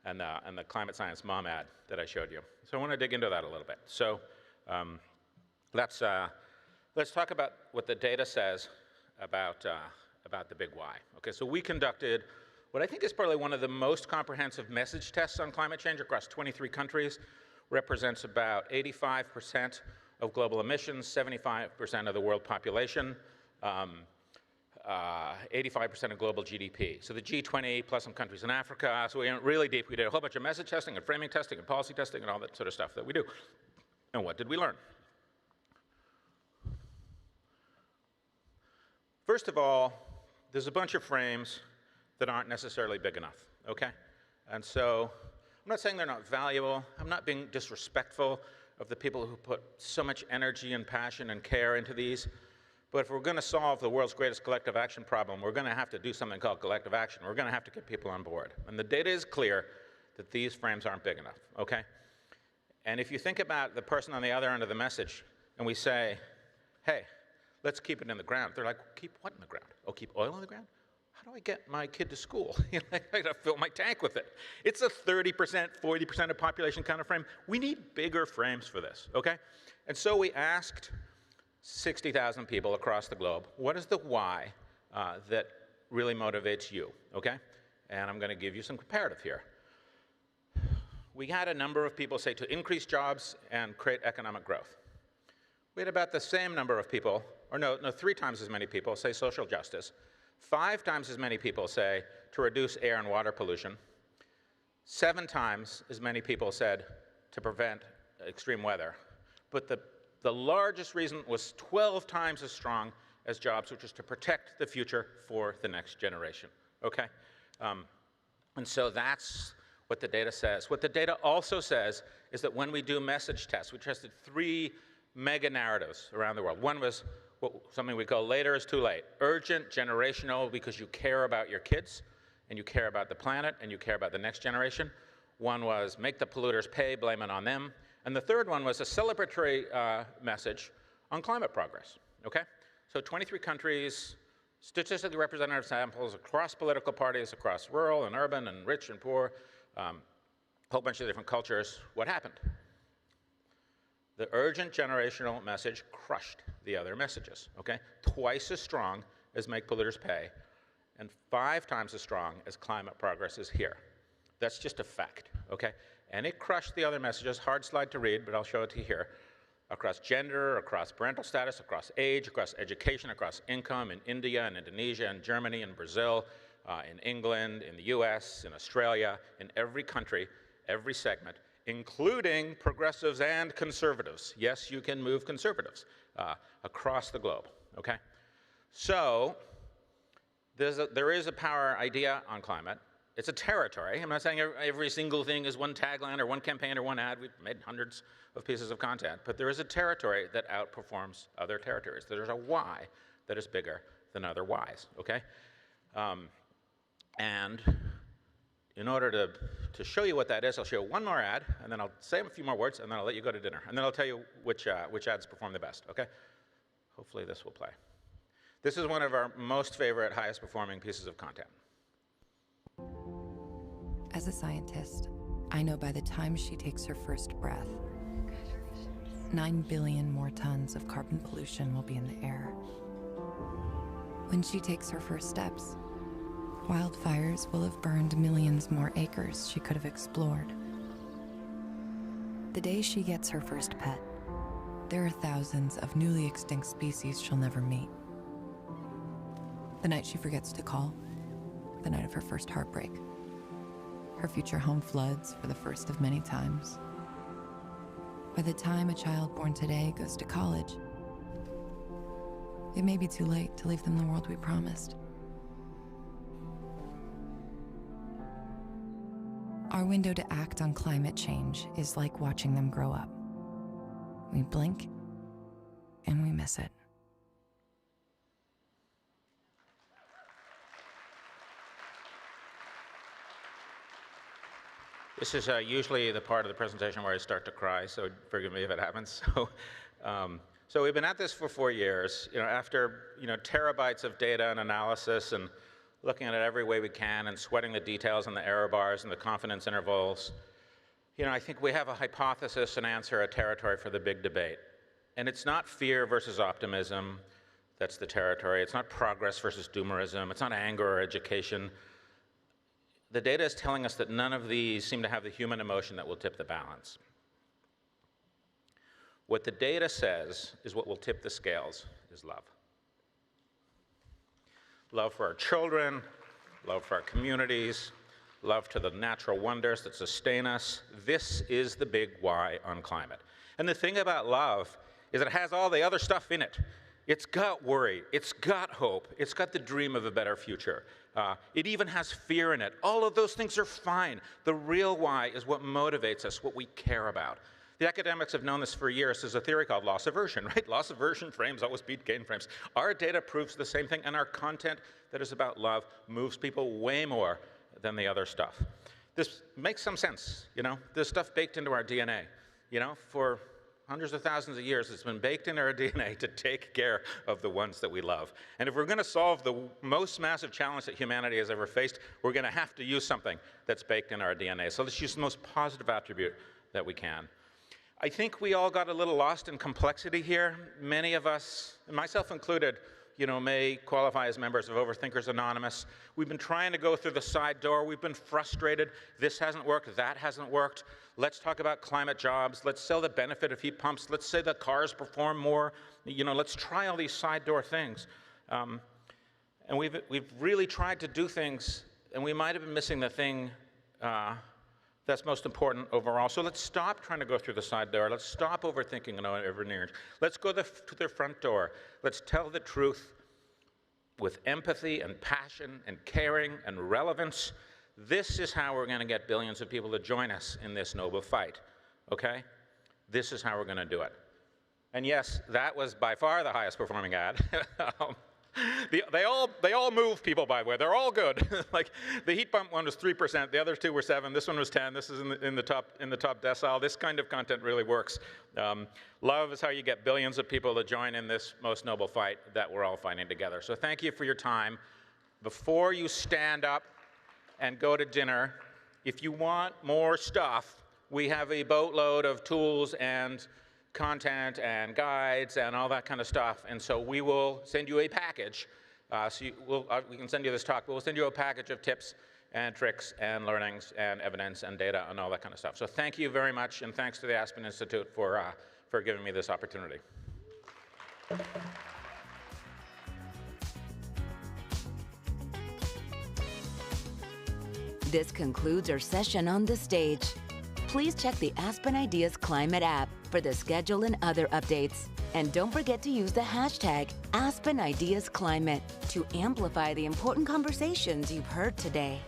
and the climate science mom ad that I showed you. So I want to dig into that a little bit. So let's talk about what the data says about the big why. Okay, so we conducted what I think is probably one of the most comprehensive message tests on climate change across 23 countries. Represents about 85% of global emissions, 75% of the world population, 85% of global GDP. So the G20 plus some countries in Africa. So we went really deep. We did a whole bunch of message testing and framing testing and policy testing and all that sort of stuff that we do. And what did we learn? First of all, there's a bunch of frames that aren't necessarily big enough, okay? And so I'm not saying they're not valuable. I'm not being disrespectful of the people who put so much energy and passion and care into these. But if we're going to solve the world's greatest collective action problem, we're going to have to do something called collective action. We're going to have to get people on board. And the data is clear that these frames aren't big enough, okay? And if you think about the person on the other end of the message, and we say, hey, let's keep it in the ground. They're like, keep what in the ground? Oh, keep oil in the ground? how do I get my kid to school? I gotta fill my tank with it. It's a 30%, 40% of population kind of frame. We need bigger frames for this, okay? And so we asked 60,000 people across the globe, what is the why that really motivates you, okay? And I'm gonna give you some comparative here. We had a number of people say to increase jobs and create economic growth. We had about the same number of people, or no, 3 times as many people say social justice. 5 times as many people say to reduce air and water pollution. 7 times as many people said to prevent extreme weather. But the largest reason was 12 times as strong as jobs, which is to protect the future for the next generation, okay? And so that's what the data says. What the data also says is that when we do message tests, we tested 3 mega narratives around the world. One was something we call later is too late. Urgent, generational, because you care about your kids, and you care about the planet, and you care about the next generation. One was make the polluters pay, blame it on them. And the third one was a celebratory message on climate progress, okay? So 23 countries, statistically representative samples across political parties, across rural and urban and rich and poor, a whole bunch of different cultures. What happened? The urgent generational message crushed the other messages, okay? Twice as strong as make polluters pay, and 5 times as strong as climate progress is here. That's just a fact, okay? And it crushed the other messages. Hard slide to read, but I'll show it to you here. Across gender, across parental status, across age, across education, across income in India and Indonesia and Germany and Brazil, in England, in the US, in Australia, in every country, every segment, including progressives and conservatives. Yes, you can move conservatives across the globe, okay? So there is a power idea on climate. It's a territory. I'm not saying every single thing is one tagline or one campaign or one ad. We've made hundreds of pieces of content. But there is a territory that outperforms other territories. There's a why that is bigger than other whys, okay? And in order to show you what that is, I'll show you one more ad, and then I'll say a few more words, and then I'll let you go to dinner. And then I'll tell you which ads perform the best, okay? Hopefully this will play. This is one of our most favorite, highest performing pieces of content. As a scientist, I know by the time she takes her first breath, 9 billion more tons of carbon pollution will be in the air. When she takes her first steps, wildfires will have burned millions more acres she could have explored. The day she gets her first pet, there are thousands of newly extinct species she'll never meet. The night she forgets to call, the night of her first heartbreak. Her future home floods for the first of many times. By the time a child born today goes to college, it may be too late to leave them the world we promised. Our window to act on climate change is like watching them grow up. We blink, and we miss it. This is usually the part of the presentation where I start to cry, so forgive me if it happens. So we've been at this for 4 years. After terabytes of data and analysis and looking at it every way we can and sweating the details and the error bars and the confidence intervals, I think we have a hypothesis, an answer, a territory for the big debate. And it's not fear versus optimism that's the territory. It's not progress versus doomerism. It's not anger or education. The data is telling us that none of these seem to have the human emotion that will tip the balance. What the data says is what will tip the scales is love. Love for our children, love for our communities, love to the natural wonders that sustain us. This is the big why on climate. And the thing about love is it has all the other stuff in it. It's got worry, it's got hope, it's got the dream of a better future. It even has fear in it. All of those things are fine. The real why is what motivates us, what we care about. The academics have known this for years. There's a theory called loss aversion, right? Loss aversion frames always beat gain frames. Our data proves the same thing, and our content that is about love moves people way more than the other stuff. This makes some sense, There's stuff baked into our DNA, for hundreds of thousands of years, it's been baked in our DNA to take care of the ones that we love. And if we're going to solve the most massive challenge that humanity has ever faced, we're going to have to use something that's baked in our DNA. So let's use the most positive attribute that we can. I think we all got a little lost in complexity here. Many of us, myself included, may qualify as members of Overthinkers Anonymous. We've been trying to go through the side door. We've been frustrated. This hasn't worked. That hasn't worked. Let's talk about climate jobs. Let's sell the benefit of heat pumps. Let's say the cars perform more. Let's try all these side door things. And we've really tried to do things, and we might have been missing the thing that's most important overall. So let's stop trying to go through the side door. Let's stop overthinking and over-engineering. Let's go to the front door. Let's tell the truth with empathy and passion and caring and relevance. This is how we're going to get billions of people to join us in this noble fight, okay? This is how we're going to do it. And yes, that was by far the highest performing ad. They all move people, by the way. They're all good. Like the heat pump one was 3%, the other two were 7. This one was 10. This is in the top decile. This kind of content really works. Love is how you get billions of people to join in this most noble fight that we're all fighting together. So thank you for your time. Before you stand up and go to dinner, if you want more stuff, we have a boatload of tools and content and guides and all that kind of stuff, and so we will send you a package. We can send you this talk, but we'll send you a package of tips and tricks and learnings and evidence and data and all that kind of stuff. So thank you very much, and thanks to the Aspen Institute for giving me this opportunity. This concludes our session on the stage. Please check the Aspen Ideas Climate app for the schedule and other updates. And don't forget to use the hashtag #AspenIdeasClimate to amplify the important conversations you've heard today.